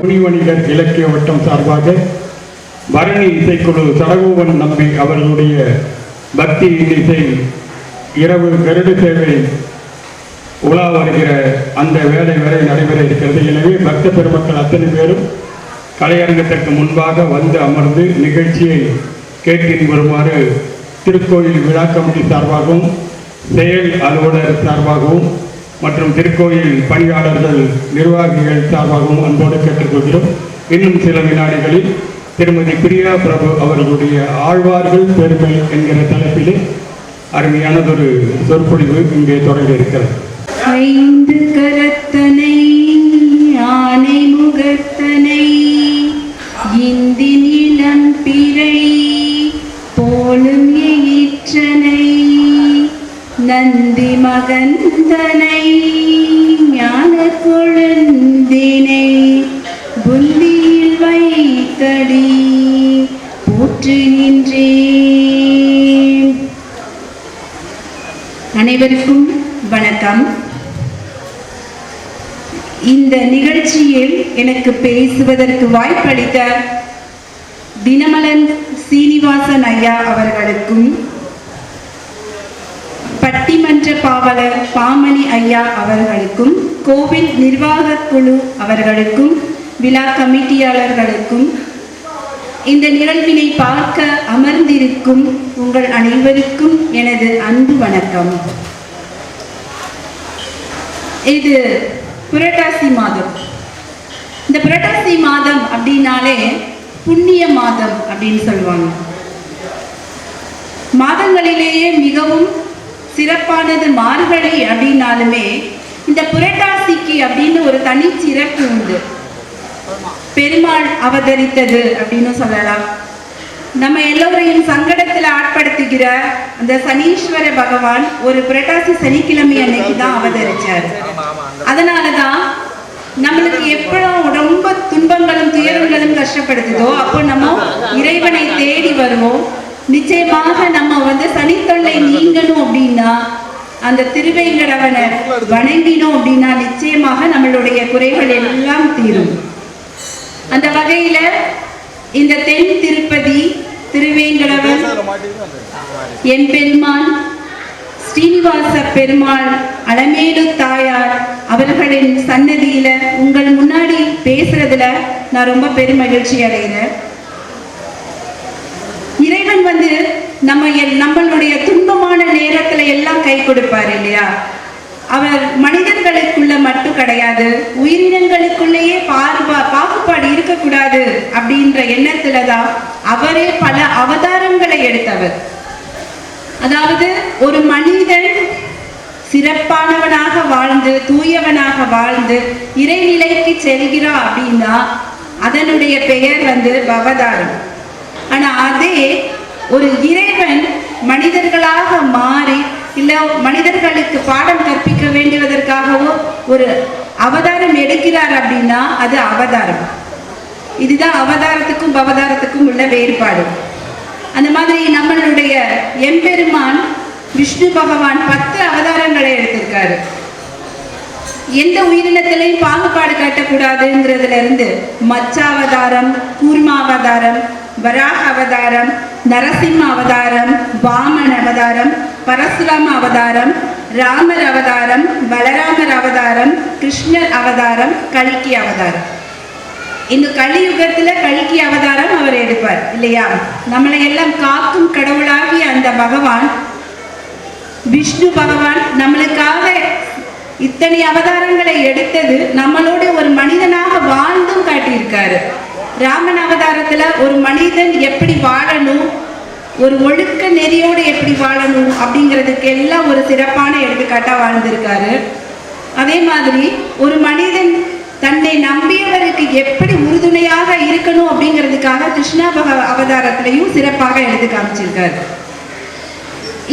துணிவணிகர் இலக்கிய வட்டம் சார்பாக பரணி இசைக்குழு சடகோவன் நம்பி அவர்களுடைய பக்தி இசை இரவு கருடு சேவை உலா வருகிற அந்த வேலை வரை நடைபெற இருக்கிறது. எனவே பக்த பெருமக்கள் அத்தனை பேரும் கலையரங்கத்திற்கு முன்பாக வந்து அமர்ந்து நிகழ்ச்சியை கேட்டு வருமாறு திருக்கோயில் விழா கமிட்டி சார்பாகவும் செயல் அலுவலர் சார்பாகவும் மற்றும் திருக்கோயில் பணியாளர்கள் நிர்வாகிகள் சார்பாகவும் அன்போடு கேட்டுக்கொள்கிறோம். இன்னும் சில வினாடிகளில் திருமதி பிரியா பிரபு அவர்களுடைய ஆழ்வார்கள் பெருமை என்கிற தலைப்பிலே அருமையானதொரு சொற்பொழிவு இங்கே தொடங்க இருக்கிறது. ஐந்து கரத்தனை ஆனை முகத்தனை இந்தி நிலம் பிறை போலும் ஈற்றனை நந்தி மகந்தனை ஞான கொழுந்தினை புந்தியில் வைத்தடி போற்றுகின்றேன். அனைவருக்கும் வணக்கம். இந்த நிகழ்ச்சியில் எனக்கு பேசுவதற்கு வாய்ப்பளித்த தினமலன் சீனிவாசன் ஐயா அவர்களுக்கும் பட்டிமன்ற பாவலர் பாமணி ஐயா அவர்களுக்கும் கோவில் நிர்வாக குழு அவர்களுக்கும் விழா கமிட்டியாளர்களுக்கும் இந்த நிகழ்வினை பார்க்க அமர்ந்திருக்கும் உங்கள் அனைவருக்கும் எனது அன்பு வணக்கம். இது புரட்டாசி மாதம். இந்த புரட்டாசி மாதம் அப்படின்னாலே புண்ணிய மாதம் அப்படின்னு சொல்லுவாங்க. மாதங்களிலேயே மிகவும் சிறப்பானது மார்கழி அப்படின்னாலுமே இந்த புரட்டாசிக்கு அப்படின்னு ஒரு தனி சிறப்பு உண்டு. பெருமாள் அவதரித்தது அப்படின்னு சொல்லலாம். நம்ம எல்லோரையும் சங்கடத்தில் ஆட்படுத்துகிற அந்த சனீஸ்வர பகவான் ஒரு புரட்டாசி சனிக்கிழமை அன்னைக்கு தான் அவதரிச்சார். அதனாலதான் நம்மளுக்கு எப்போ ரொம்ப துன்பங்களும் துயரங்களும் கஷ்டப்படுத்துதோ அப்போ நம்ம இறைவனை தேடி வருவோம். நிச்சயமாக நம்ம சனித்தொல்லை நீங்கணும் அப்படின்னா அந்த திருவேங்கடவனை வணங்கினோம் அப்படின்னா நிச்சயமாக நம்மளுடைய குறைகள் எல்லாம் தீரும். அந்த வகையில இந்த தென் திருப்பதி திருவேங்கடவன் எம்பெருமான் ஸ்ரீனிவாச பெருமாள் அலமேலு தாயார் அவர்களின் சன்னதியில உங்கள் முன்னாடி பேசுறதுல நான் ரொம்ப பெருமகிழ்ச்சி அடைகிறேன். இறைவன் நம்மளுடைய துன்பமான நேரத்துல எல்லாம் கை கொடுப்பார் இல்லையா? அவர் மனிதர்களுக்குள்ள மட்டும் கிடையாது, உயிரினங்களுக்குள்ளேயே பாகுபாடு இருக்கக்கூடாது அப்படின்ற எண்ணத்துலதான் அவரே பல அவதாரங்களை எடுத்தவர். அதாவது ஒரு மனிதன் சிறப்பானவனாக வாழ்ந்து தூயவனாக வாழ்ந்து இறைநிலைக்கு செல்கிறான் அப்படின்னா அதனுடைய பெயர் அவதாரம். ஆனா அதே ஒரு இறைவன் மனிதர்களாக மாறி இல்ல மனிதர்களுக்கு பாடம் கற்பிக்க வேண்டுவதற்காகவோ ஒரு அவதாரம் எடுக்கிறார் அப்படின்னா அது அவதாரம். இதுதான் அவதாரத்துக்கும் பவதாரத்துக்கும் உள்ள வேறுபாடு. அந்த மாதிரி நம்மளுடைய எம்பெருமான் விஷ்ணு பகவான் 10 அவதாரங்களை எடுத்திருக்காரு. எந்த உயிரினத்திலையும் பாகுபாடு காட்டக்கூடாதுங்கிறதுல இருந்து மச்சாவதாரம், கூர்மாவதாரம், வராக அவதாரம், நரசிம்ம அவதாரம், வாமன அவதாரம், பரசுராம அவதாரம், ராமர் அவதாரம், பலராமர் அவதாரம், கிருஷ்ணர் அவதாரம், கல்கி அவதாரம். இந்த கலியுகத்துல கல்கி அவதாரம் அவர் எடுப்பார் இல்லையா? நம்மளை எல்லாம் காக்கும் கடவுளாகிய அந்த பகவான் விஷ்ணு பகவான் நம்மளுக்காக இத்தனை அவதாரங்களை எடுத்தது நம்மளோட ஒரு மனிதனாக வாழ்ந்தும் காட்டியிருக்காரு. ராமன் அவதாரத்துல ஒரு மனிதன் எப்படி வாழணும், ஒரு ஒழுக்க நெறியோடு எப்படி வாழணும் அப்படிங்கிறதுக்கு எல்லாம் ஒரு சிறப்பான எடுத்துக்காட்டா வாழ்ந்திருக்காரு. அதே மாதிரி ஒரு மனிதன் தன்னை நம்பியவருக்கு எப்படி உறுதுணையாக இருக்கணும் அப்படிங்கிறதுக்காக கிருஷ்ணா அவதாரத்திலையும் சிறப்பாக எடுத்து காமிச்சிருக்காரு.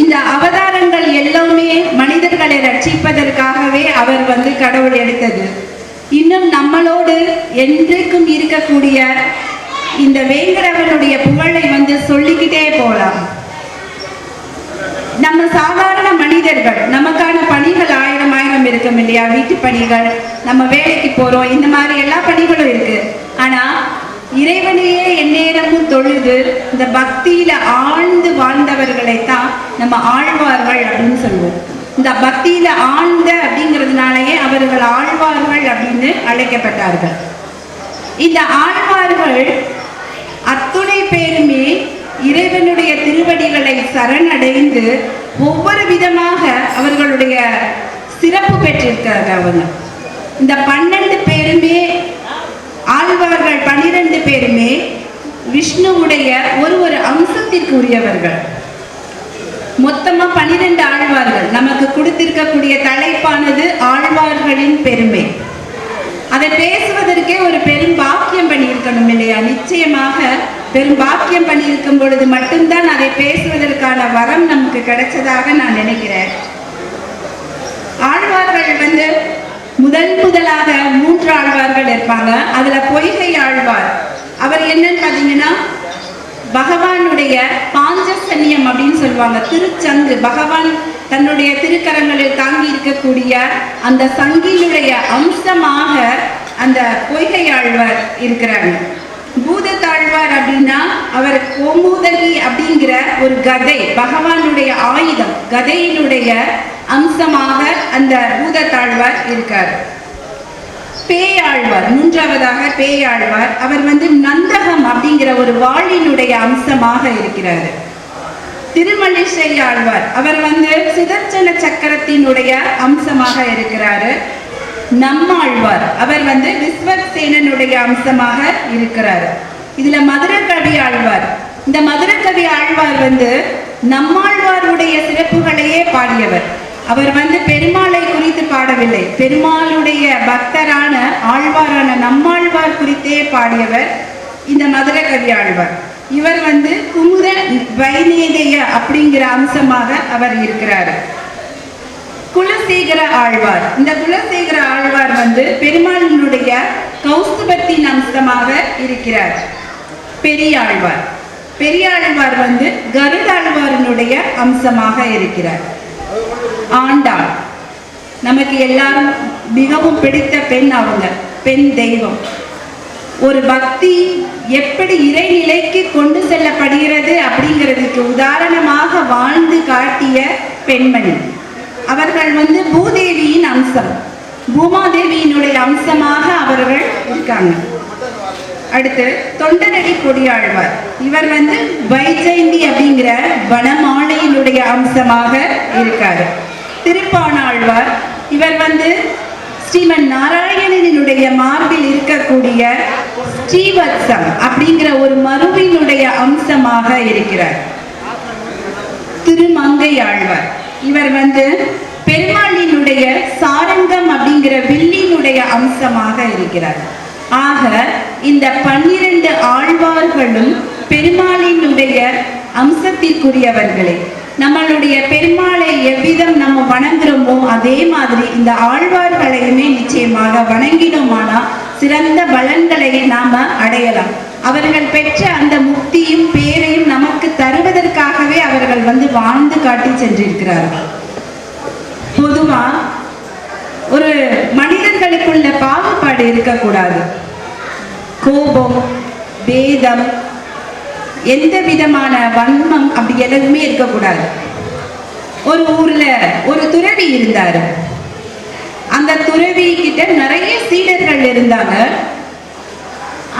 இந்த அவதாரங்கள் எல்லாமே மனிதர்களை ரட்சிப்பதற்காகவே அவர் கடவுள் எடுத்தது. இன்னும் நம்மளோடு என்றைக்கும் இருக்கக்கூடிய இந்த வேங்கடவனுடைய புகழை சொல்லிக்கிட்டே போகலாம். நம்ம சாதாரண மனிதர்கள் நமக்கான பணிகள் ஆயிரம் இருக்கும் இல்லையா? வீட்டு பணிகள், நம்ம வேலைக்கு போறோம், இந்த மாதிரி எல்லா பணிகளும் இருக்கு. ஆனா இறைவனையே எந்நேரமும் தொழுது இந்த பக்தியில ஆழ்ந்து வாழ்ந்தவர்களைத்தான் நம்ம ஆழ்வார்கள் அப்படின்னு சொல்லுவோம். இந்த பக்தியில ஆழ்ந்த அப்படிங்கிறதுனாலயே அவர்கள் ஆழ்வார்கள் அப்படின்னு அழைக்கப்பட்டார்கள். இந்த ஆழ்வார்கள் அத்துணை பேருமே இறைவனுடைய திருவடிகளை சரணடைந்து ஒவ்வொரு விதமாக அவர்களுடைய சிறப்பு பெற்றிருக்கிறார்கள். அவங்க இந்த 12 பேருமே ஆழ்வார்கள், 12 பேருமே விஷ்ணுவுடைய ஒரு அம்சத்திற்கு உரியவர்கள். மொத்தமா 12 ஆழ்வார்கள். நமக்கு கொடுத்திருக்கக்கூடிய தலைப்பானது ஆழ்வார்களின் பெருமை. அதை பேசுவதற்கே ஒரு பெரும் பாக்கியம் பண்ணியிருக்கணும் இல்லையா? நிச்சயமாக பெரும் பாக்கியம் பண்ணியிருக்கும் பொழுது மட்டும்தான் அதை பேசுவதற்கான வரம் நமக்கு கிடைச்சதாக நான் நினைக்கிறேன். ஆழ்வார்கள் முதலாக 3 ஆழ்வார்கள் இருப்பாங்க. அதுல பொய்கை ஆழ்வார், அவர் என்னன்னு பாத்தீங்கன்னா பகவானுடைய பாஞ்சசன்யம் அப்படின்னு சொல்லுவாங்க, திருச்சங்கு. பகவான் தன்னுடைய திருக்கரங்களில் தாங்கி இருக்கக்கூடிய அந்த சங்கினுடைய அம்சமாக அந்த பொய்கை ஆழ்வார் இருக்கிறாங்க. பூதத்தாழ்வார் அப்படின்னா அவர் கோமுதகி அப்படிங்கிற ஒரு கதை, பகவானுடைய ஆயுதம், கதையினுடைய அம்சமாக அந்த பூதத்தாழ்வார் இருக்கார். பேயாழ்வார், 3வதாக பேயாழ்வார், அவர் நந்தகம் அப்படிங்கிற ஒரு வாளினுடைய அம்சமாக இருக்கிறார். திருமலிசை ஆழ்வார், அவர் சுதர்சன சக்கரத்தினுடைய அம்சமாக இருக்கிறாரு. நம்மாழ்வார், அவர் விஸ்வசேனனுடைய அம்சமாக இருக்கிறார். இதுல மதுரகவி ஆழ்வார், இந்த மதுரகவி ஆழ்வார் நம்மாழ்வாருடைய சிறப்புகளையே பாடியவர். அவர் பெருமாளை குறித்து பாடவில்லை, பெருமாளுடைய பக்தரான ஆழ்வாரான நம்மாழ்வார் குறித்தே பாடியவர் இந்த மதுரகவி ஆழ்வார். இவர் குமுத வைநேதேய அப்படிங்கிற அம்சமாக அவர் இருக்கிறார். குலசேகர ஆழ்வார், இந்த குலசேகர ஆழ்வார் பெருமாளினுடைய கௌஸ்துபத்தின் அம்சமாக இருக்கிறார். பெரியாழ்வார், பெரியாழ்வார் கருடாழ்வாரினுடைய அம்சமாக இருக்கிறார். ஆண்டாள், நமக்கு எல்லாரும் மிகவும் பிடித்த பெண், அவங்க பெண் தெய்வம். ஒரு பக்தி எப்படி இறைநிலைக்கு கொண்டு செல்லப்படுகிறது அப்படிங்கிறதுக்கு உதாரணமாக வாழ்ந்து காட்டிய பெண்மணி. அவர்கள் பூதேவியின் அம்சம், பூமாதேவியினுடைய அம்சமாக அவர்கள் இருக்காங்க. அடுத்து தொண்டரடி கொடியாழ்வார், இவர் வைஜெயந்தி அப்படிங்கிற வனமாலையினுடைய அம்சமாக இருக்காரு. திருப்பாணாழ்வார், இவர் ஸ்ரீமன் நாராயணனுடைய மார்பில் இருக்கக்கூடிய ஸ்ரீவத்சம் அப்படிங்கிற ஒரு மருவினுடைய அம்சமாக இருக்கிறார். திருமங்கை ஆழ்வார், இவர் பெருமாளினுடைய சாரங்கம் அப்படிங்கிற வில்லினுடைய அம்சமாக இருக்கிறார். ஆக இந்த 12 ஆழ்வார்களும் பெருமாளினுடைய அம்சத்திற்குரியவர்களே. நம்மளுடைய பெருமாளை எவ்விதம் நம்ம வணங்குறோமோ அதே மாதிரி இந்த ஆழ்வார்களையுமே நிச்சயமாக வணங்கினோமானா சிறந்த பலன்களை நாம அடையலாம். அவர்கள் பெற்ற அந்த முக்தியும் பேரையும் நமக்கு தருவதற்காகவே அவர்கள் வாழ்ந்து காட்டி சென்றிருக்கிறார்கள். பொதுவா ஒரு மனிதர்களுக்குள்ள பாகுபாடு இருக்கக்கூடாது. கோபம், வேதம், எந்த விதமான வன்மம் அப்படி எதுவுமே இருக்கக்கூடாது. ஒரு ஊர்ல ஒரு துறவி இருந்தாரு. அந்த துறவி கிட்ட நிறைய சீடர்கள் இருந்தாங்க.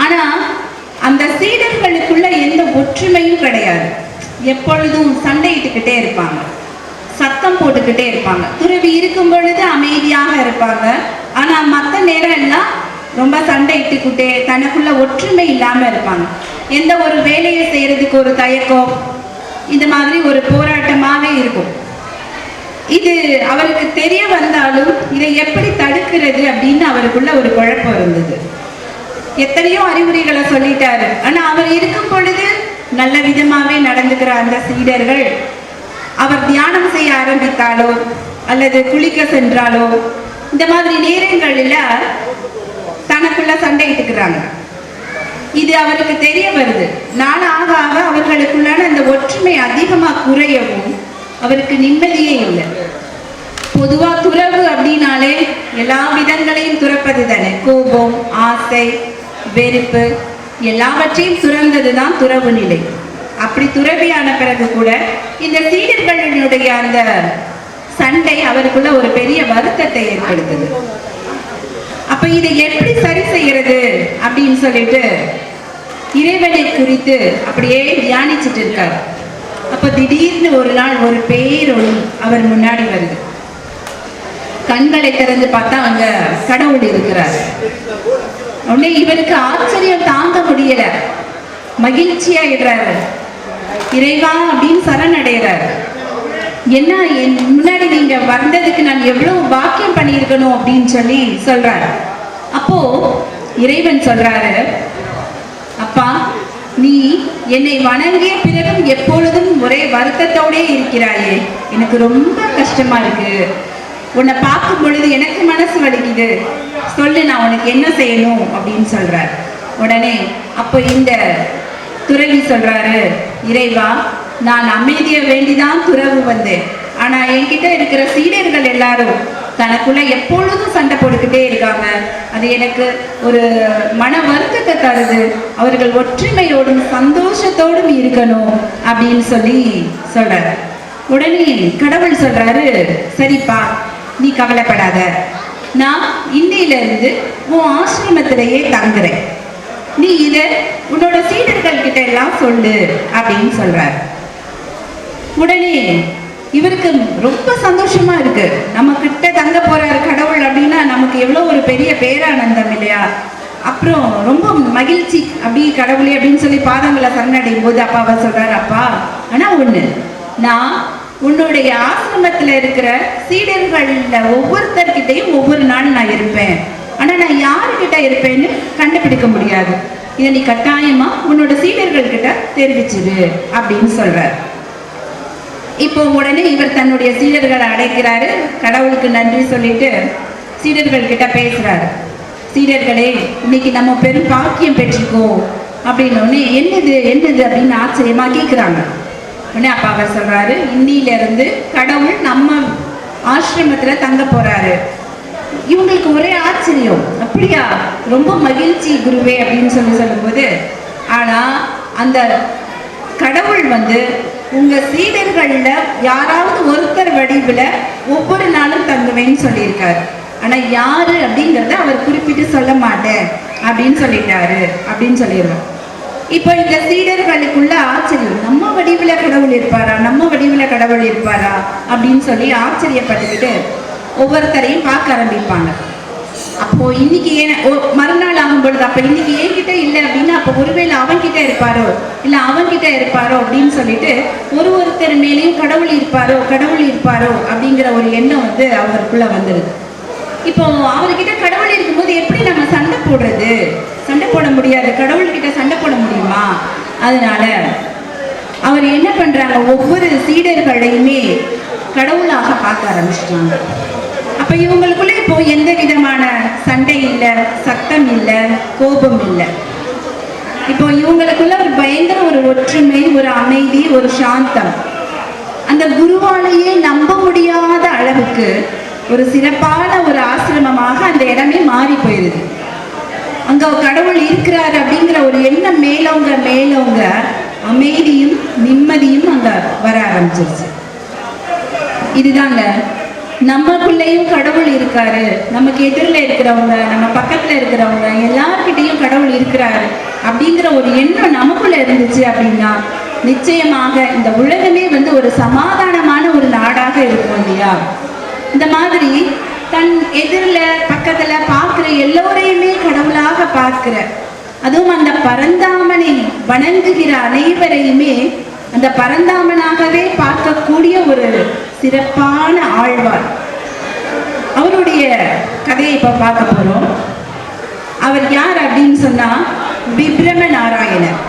ஆனா அந்த சீடர்களுக்குள்ள எந்த ஒற்றுமையும் கிடையாது. எப்பொழுதும் சண்டையிட்டுக்கிட்டே இருப்பாங்க, சத்தம் போட்டுக்கிட்டே இருப்பாங்க. துறவி இருக்கும் பொழுது அமைதியாக இருப்பாங்க, ஆனா மற்ற நேரம் எல்லாம் ரொம்ப சண்டையிட்டுக்கிட்டே தனக்குள்ள ஒற்றுமை இல்லாம இருப்பாங்க. எந்த ஒரு வேலையை செய்யறதுக்கு ஒரு தயக்கம், இந்த மாதிரி ஒரு போராட்டமாக இருக்கும். இது அவருக்கு தெரிய வந்தாலும் இதை எப்படி தடுக்கிறது அப்படின்னு அவருக்குள்ள ஒரு குழப்பம் இருந்தது. எத்தனையோ அறிவுரைகளை சொல்லிட்டாரு. ஆனா அவர் இருக்கும் பொழுது நல்ல விதமாவே நடந்துக்கிற அந்த சீடர்கள் அவர் தியானம் செய்ய ஆரம்பித்தாலோ அல்லது குளிக்க சென்றாலோ இந்த மாதிரி நேரங்களில் தனக்குள்ள சண்டையிட்டுக்கிறாங்க. இது அவருக்கு தெரிய வருது. நாள் ஆக ஆக அவர்களுக்குள்ளான அந்த ஒற்றுமை அதிகமாக குறையவும் அவருக்கு நிம்மதியே இல்லை. பொதுவா துறவு அப்படின்னாலே எல்லா விதங்களையும் துறப்பது தானே. கோபம், ஆசை, வெறுப்பு எல்லாவற்றையும் துறந்தது தான் துறவு நிலை. அப்படி துறவியான பிறகு கூட இந்த சீடர்களுடைய அந்த சண்டை அவருக்குள்ள ஒரு பெரிய வருத்தத்தை ஏற்படுத்துது. அப்ப இதை எப்படி சரி செய்யறது அப்படின்னு சொல்லிட்டு இறைவனை குறித்து அப்படியே தியானிச்சுட்டு இருக்காரு. அப்ப திடீர்னு ஒரு நாள் ஒரு பேரொளி அவர் முன்னாடி வருது. கண்களை திறந்து பார்த்தா அங்க கடவுள் இருக்கிறார். உடனே இவருக்கு ஆச்சரியம் தாங்க முடியல, மகிழ்ச்சியாயிடுறாரு. இறைவா அப்படின்னு சரணடைகிறார். என்ன என் முன்னாடி நீங்க வந்ததுக்கு நான் எவ்வளவு பாக்கியம் பண்ணியிருக்கணும் அப்படின்னு சொல்லி சொல்றாரு. அப்போ இறைவன் சொல்றாரு, அப்பா நீ என்னை வணங்கிய பிறகும் எப்பொழுதும் ஒரே வருத்தத்தோடே இருக்கிறாயே, எனக்கு ரொம்ப கஷ்டமா இருக்கு. உன்னை பார்க்கும் பொழுது எனக்கு மனசு வலிக்குது, சொல்லு நான் உனக்கு என்ன செய்யணும் அப்படின்னு சொல்றார். உடனே அப்போ இந்த துறவி சொல்றாரு, இறைவா நான் அமைதியை வேண்டிதான் துறவு வந்தேன். ஆனா என்கிட்ட இருக்கிற சீடர்கள் எல்லாரும் தனக்குள்ள எப்பொழுதும் சண்டை போட்டுக்கிட்டே இருக்காங்க. அது எனக்கு ஒரு மன வருத்தத்தை தருது. அவர்கள் ஒற்றுமையோடும் சந்தோஷத்தோடும் இருக்கணும் அப்படின்னு சொல்லி சொல்றாரு. உடனே கடவுள் சொல்றாரு, சரிப்பா நீ கவலைப்படாத, நான் இன்னையில இருந்து உன் ஆசிரமத்திலேயே தங்குறேன். நீ இத உன்னோட சீடர்கள் கிட்ட எல்லாம் சொல்லு அப்படின்னு சொல்றாரு. உடனே இவருக்கு ரொம்ப சந்தோஷமா இருக்கு. நம்ம கிட்ட தங்க போறாரு கடவுள் அப்படின்னா நமக்கு எவ்வளவு ஒரு பெரிய பேரானந்தம் இல்லையா? அப்புறம் ரொம்ப மகிழ்ச்சி. அப்படி கடவுளே அப்படின்னு சொல்லி பாதங்களை சரணடையும் போது அப்பா அவர் சொல்றாரு, அப்பா ஆனா ஒண்ணு, நான் உன்னுடைய ஆசிரமத்துல இருக்கிற சீடர்கள்ல ஒவ்வொருத்தர்கிட்டையும் ஒவ்வொரு நாள் நான் இருப்பேன். ஆனா நான் யாருக்கிட்ட இருப்பேன்னு கண்டுபிடிக்க முடியாது. இதை நீ கட்டாயமா உன்னோட சீடர்கள் கிட்ட தெரிவிச்சிரு அப்படின்னு சொல்றாரு. இப்போ உடனே இவர் தன்னுடைய சீடர்களை அழைக்கிறாரு. கடவுளுக்கு நன்றி சொல்லிட்டு சீடர்கள் கிட்ட பேசுறாரு. சீடர்களே இன்னைக்கு நம்ம பெரும் பாக்கியம் பெற்றிருக்கோம் அப்படின்னு என்னது என்னது அப்படின்னு ஆச்சரியமா கேட்கிறாங்க. உடனே அப்பா அவர் சொல்றாரு, இன்னில இருந்து கடவுள் நம்ம ஆசிரமத்துல தங்க போறாரு. இவங்களுக்கு ஒரே ஆச்சரியம், அப்படியா ரொம்ப மகிழ்ச்சி குருவே அப்படின்னு சொல்லும்போது, ஆனா அந்த கடவுள் உங்க சீடர்கள்ல யாராவது ஒருத்தர் வடிவுல ஒவ்வொரு நாளும் தங்குவேன்னு சொல்லியிருக்காரு. ஆனா யாரு அப்படிங்கறத அவர் குறிப்பிட்டு சொல்ல மாட்டேன் அப்படின்னு சொல்லிட்டாரு அப்படின்னு சொல்லிடுறோம். இப்போ இந்த சீடர்களுக்குள்ள ஆச்சரியம், நம்ம வடிவுல கடவுள் இருப்பாரா, நம்ம வடிவுல கடவுள் இருப்பாரா அப்படின்னு சொல்லி ஆச்சரியப்பட்டுக்கிட்டு ஒவ்வொருத்தரையும் பார்க்க ஆரம்பிப்பாங்க. அப்போ இன்னைக்கு மறுநாள் ஆகும் பொழுது அப்ப இன்னைக்கு என்கிட்ட இல்லை அப்படின்னா அப்போ ஒருவேளை அவன்கிட்ட இருப்பாரோ இல்ல அவன்கிட்ட இருப்பாரோ அப்படின்னு சொல்லிட்டு ஒருத்தர் மேலேயும் கடவுள் இருப்பாரோ அப்படிங்கிற ஒரு எண்ணம் அவருக்குள்ள வந்துருது. இப்போ அவர்கிட்ட கடவுள் இருக்கும்போது எப்படி நம்ம சண்டை போடுறது? சண்டை போட முடியாது. கடவுள்கிட்ட சண்டை போட முடியுமா? அதனால அவர் என்ன பண்றாங்க, ஒவ்வொரு சீடர்களையுமே கடவுளாக பார்க்க ஆரம்பிச்சிட்டாங்க. அப்ப இவங்களுக்குள்ள இப்போ எந்த விதமான சண்டை இல்லை, சத்தம் இல்லை, கோபம் இல்லை. இப்போ இவங்களுக்குள்ள ஒரு பயங்கர ஒரு ஒற்றுமை, ஒரு அமைதி, ஒரு சாந்தம். அந்த குருவாலேயே நம்ப முடியாத அளவுக்கு ஒரு சிறப்பான ஒரு ஆசிரமமாக அந்த இடமே மாறி போயிருது. அங்க கடவுள் இருக்கிறாரு அப்படிங்கிற ஒரு எண்ணம் மேலவங்க அமைதியும் நிம்மதியும் அங்க வர ஆரம்பிச்சிருச்சு. இதுதாங்க, நமக்குள்ளேயும் கடவுள் இருக்காரு. நமக்கு எதிரில் இருக்கிறவங்க, நம்ம பக்கத்துல இருக்கிறவங்க எல்லார்கிட்டையும் கடவுள் இருக்கிறாரு அப்படிங்கிற ஒரு எண்ணம் நமக்குள்ள இருந்துச்சு அப்படின்னா நிச்சயமாக இந்த உலகமே ஒரு சமாதானமான ஒரு நாடாக இருக்கும் இல்லையா? இந்த மாதிரி தன் எதிரில் பக்கத்துல பார்க்கிற எல்லோரையுமே கடவுளாக பார்க்கிற, அதுவும் அந்த பரந்தாமனை வணங்குகிற அனைவரையுமே அந்த பரந்தாமனாகவே பார்க்கக்கூடிய ஒரு சிறப்பான ஆழ்வார். அவருடைய கதையை இப்ப பார்க்க போறோம். அவர் யார் அப்படின்னு சொன்னா விப்ரம நாராயணர்.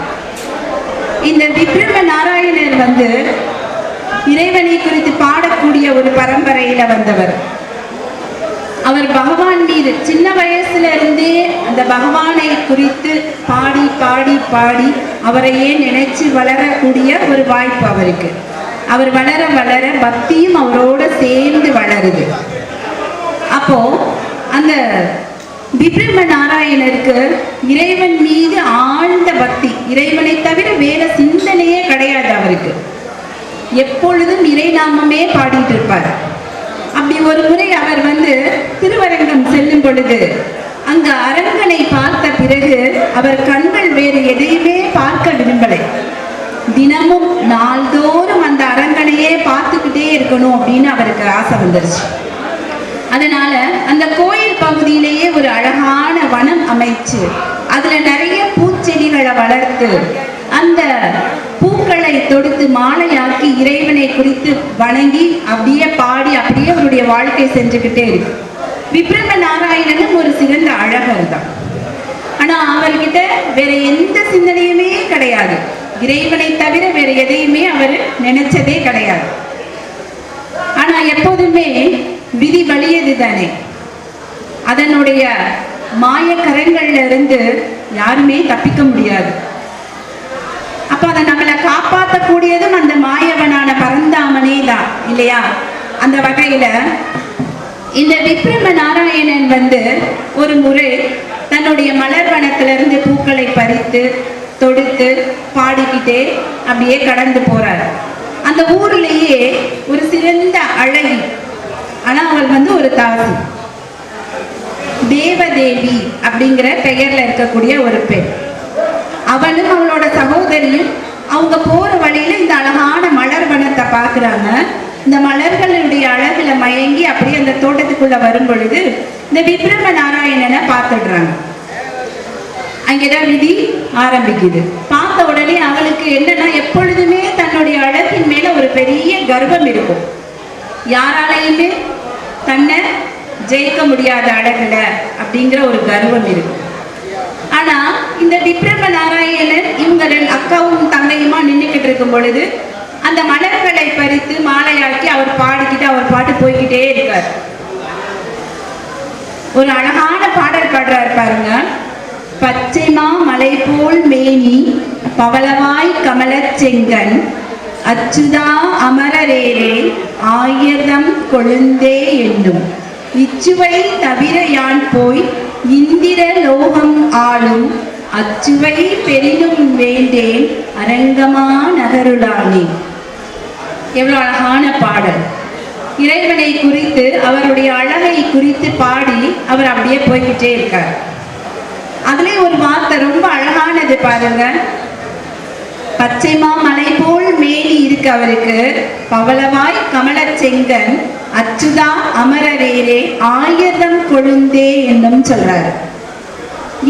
இந்த விப்ரம நாராயணர் இறைவனை குறித்து பாடக்கூடிய ஒரு பரம்பரையில வந்தவர். அவர் பகவான் மீது சின்ன வயசுல இருந்தே அந்த பகவானை குறித்து பாடி பாடி பாடி அவரையே நினைச்சு வளரக்கூடிய ஒரு வாய்ப்பு அவருக்கு. அவர் வளர வளர பக்தியும் அவரோட சேர்ந்து வளருது. அப்போ அந்த விப்ரம நாராயணருக்கு இறைவன் மீது ஆழ்ந்த பக்தி, இறைவனை தவிர வேற சிந்தனையே கிடையாது அவருக்கு. எப்பொழுதும் இறைநாமமே பாடிட்டு இருப்பார். அப்படி ஒரு முறை அவர் திருவரங்கம் செல்லும் பொழுது அங்க அரங்கனை பார்த்த பிறகு அவர் கண்கள் வேறு எதையுமே பார்க்க விரும்பலை. தினமும் நாள்தோறும் அந்த அரங்கனையே பார்த்துக்கிட்டே இருக்கணும் அப்படின்னு அவருக்கு ஆசை வந்துருச்சு. அதனால அந்த கோயில் பகுதியிலேயே ஒரு அழகான வனம் அமைச்சு அதுல நிறைய பூச்செடிகளை வளர்த்து அந்த பூக்களை தொடுத்து மாலையாக்கி இறைவனை குறித்து வணங்கி அப்படியே பாடி அப்படியே அவருடைய வாழ்க்கை செஞ்சுக்கிட்டே இருக்கு. விப்ரம நாராயணனும் ஒரு சிறந்த அழகர் தான். ஆனா அவர்கிட்ட வேற எந்த சிந்தனையுமே கிடையாது. இறைவனை தவிர வேற எதையுமே அவர் நினைச்சதே கிடையாது. ஆனா எப்போதுமே விதி வலியது தானே, அதனுடைய மாயக்கரங்கள்ல இருந்து யாருமே தப்பிக்க முடியாது. அப்ப அதை நம்மளை காப்பாற்றக்கூடியதும் அந்த மாயவனான பரந்தாமனே தான் இல்லையா? அந்த வகையில இந்த விப்ரம நாராயணன் ஒரு முறை தன்னுடைய மலர்வனத்திலிருந்து பூக்களை பறித்து தொடுத்து பாடிக்கிட்டே அப்படியே கடந்து போறார். அந்த ஊர்லேயே ஒரு சிறந்த அழகி, ஆனா அவள் ஒரு தாசி, தேவதேவி அப்படிங்கிற பெயர்ல இருக்கக்கூடிய ஒரு பெண். அவளும் அவளோட சகோதரியும் அவங்க போற வழியில இந்த அழகான மலர் வனத்தை பாக்குறாங்க. இந்த மலர்களுடைய அழகுல மயங்கி அப்படியே அந்த தோட்டத்துக்குள்ள வரும் பொழுது இந்த விப்ரம நாராயணனை பார்த்துடுறாங்க. அங்கேதான் விதி ஆரம்பிக்குது. பார்த்த உடனே அவளுக்கு என்னன்னா, எப்பொழுதுமே தன்னுடைய அழகின் மேல ஒரு பெரிய கர்வம் இருக்கும். யாராலையுமே தன்னை ஜெயிக்க முடியாத அழகுல அப்படிங்கிற ஒரு கர்வம் இருக்கும். ஆனா இந்த விப்ரம நாராயணன் இவங்க அக்காவும் தங்கையுமா நின்றுக்கிட்டு இருக்கும் பொழுது அந்த மலர்களை பறித்து மாலையாக்கி அவர் பாடிக்கிட்டு அவர் பாட்டு போய்கிட்டே இருக்கார். ஒரு அழகான பாடல் பாடுறாரு பாருங்க. பச்சைமா மலை போல் மேனி பவளவாய் கமலச் செங்கன் அச்சுதா அமரரேரே ஆயிரம் கொழுந்தே என்னும் இச்சுவை தவிர யான் போய் இந்திர லோகம் ஆளும் அச்சுவை பெரினும் வேண்டேன் அரங்கமா நகருளானே. எவ்வளவு அழகான பாடல்! இறைவனை குறித்து அவருடைய அழகை குறித்து பாடி அவர் அப்படியே போய்கிட்டே இருக்கார். அதுல ஒரு வார்த்தை ரொம்ப அழகானது பாருங்க. பச்சைமா மலை போல் மேனி இருக்கு அவருக்கு, பவளவாய் கமலச் செங்கன் அச்சுதா அமரரேரே ஆயிரம் கொழுந்தே என்னும் சொல்றாரு.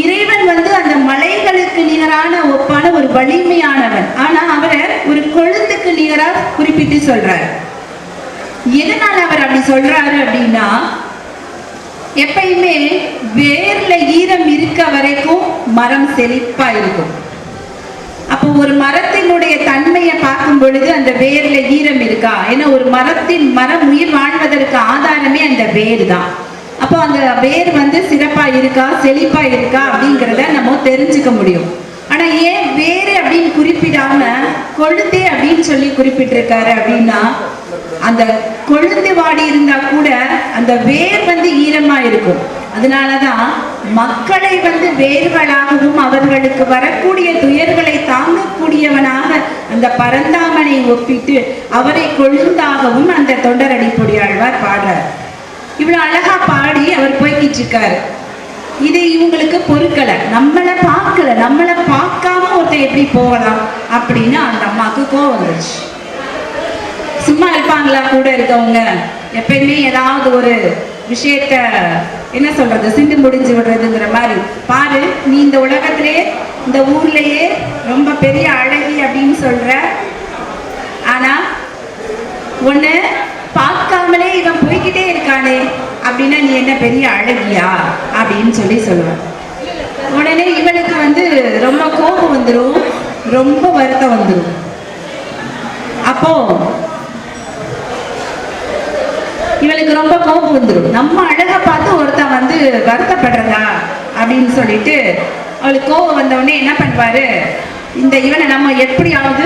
இறைவன் அந்த மலைகளுக்கு நிகரான ஒப்பான ஒரு வலிமையானவன். ஆனா அவரை ஒரு கொழுந்துக்கு நிகரா குறிப்பிட்டு சொல்றாரு. எதனால அவர் அப்படி சொல்றாரு அப்படின்னா, எப்பயுமே வேர்ல ஈரம் இருக்க வரைக்கும் மரம் செழிப்பா இருக்கும். அப்போ ஒரு மரத்தினுடைய தன்மையை பார்க்கும் பொழுது அந்த வேர்ல ஈரம் இருக்கா? ஏன்னா ஒரு மரம் உயிர் வாழ்வதற்கு ஆதாரமே அந்த வேர் தான். அப்போ அந்த வேர் சிறப்பா இருக்கா செழிப்பா இருக்கா அப்படிங்கிறத நம்ம தெரிஞ்சுக்க முடியும். ஆனா ஏன் வேறு அப்படின்னு குறிப்பிடாம கொழுந்தே அப்படின்னு சொல்லி குறிப்பிட்டிருக்காரு அப்படின்னா, அந்த கொழுந்து வாடி இருந்தா கூட அந்த வேர் ஈரமா இருக்கும். அதனாலதான் மக்களை வேர்களாகவும் அவர்களுக்கு வரக்கூடிய துயர்களை தாங்கக்கூடியவனாக அந்த பரந்தாமனை ஒப்பிட்டு அவரை கொழுந்தாகவும் அந்த தொண்டரடிப்பொடியாழ்வார் பாடுறார். இவ்வளவு அழகா பாடி அவர் போய்கிட்டு இருக்காரு. இது இவங்களுக்கு பொறுக்கலை, நம்மளை பார்க்கல, நம்மளை பார்க்காம ஒருத்தர் எப்படி போகலாம் அப்படின்னு அந்த அம்மாவுக்கு கோவம் வந்துச்சு. சும்மா இருப்பாங்களா கூட இருக்கவங்க? எப்பயுமே ஏதாவது ஒரு விஷயத்த என்ன சொல்றது, சிந்து முடிஞ்சு விடுறதுங்கிற மாதிரி. பாரு, நீ இந்த உலகத்திலே இந்த ஊர்லயே ரொம்ப பெரிய அழகி அப்படின்னு சொல்ற, ஆனா ஒண்ணு பார்க்காமலே இவன் போய்கிட்டே இருக்கானே அப்படின்னா நீ என்ன பெரிய அழகியா அப்படின்னு சொல்லுவேன். உடனே இவனுக்கு ரொம்ப கோபம் வந்துடும், ரொம்ப வருத்தம் வந்துடும். அப்போ இவளுக்கு ரொம்ப கோபம் வந்துடும். நம்ம அழகை பார்த்து ஒருத்தன் வருத்தப்படுறதா அப்படின்னு சொல்லிட்டு அவளுக்கு கோபம் வந்த உடனே என்ன பண்ணுவாரு, இவனை நம்ம எப்படியாவது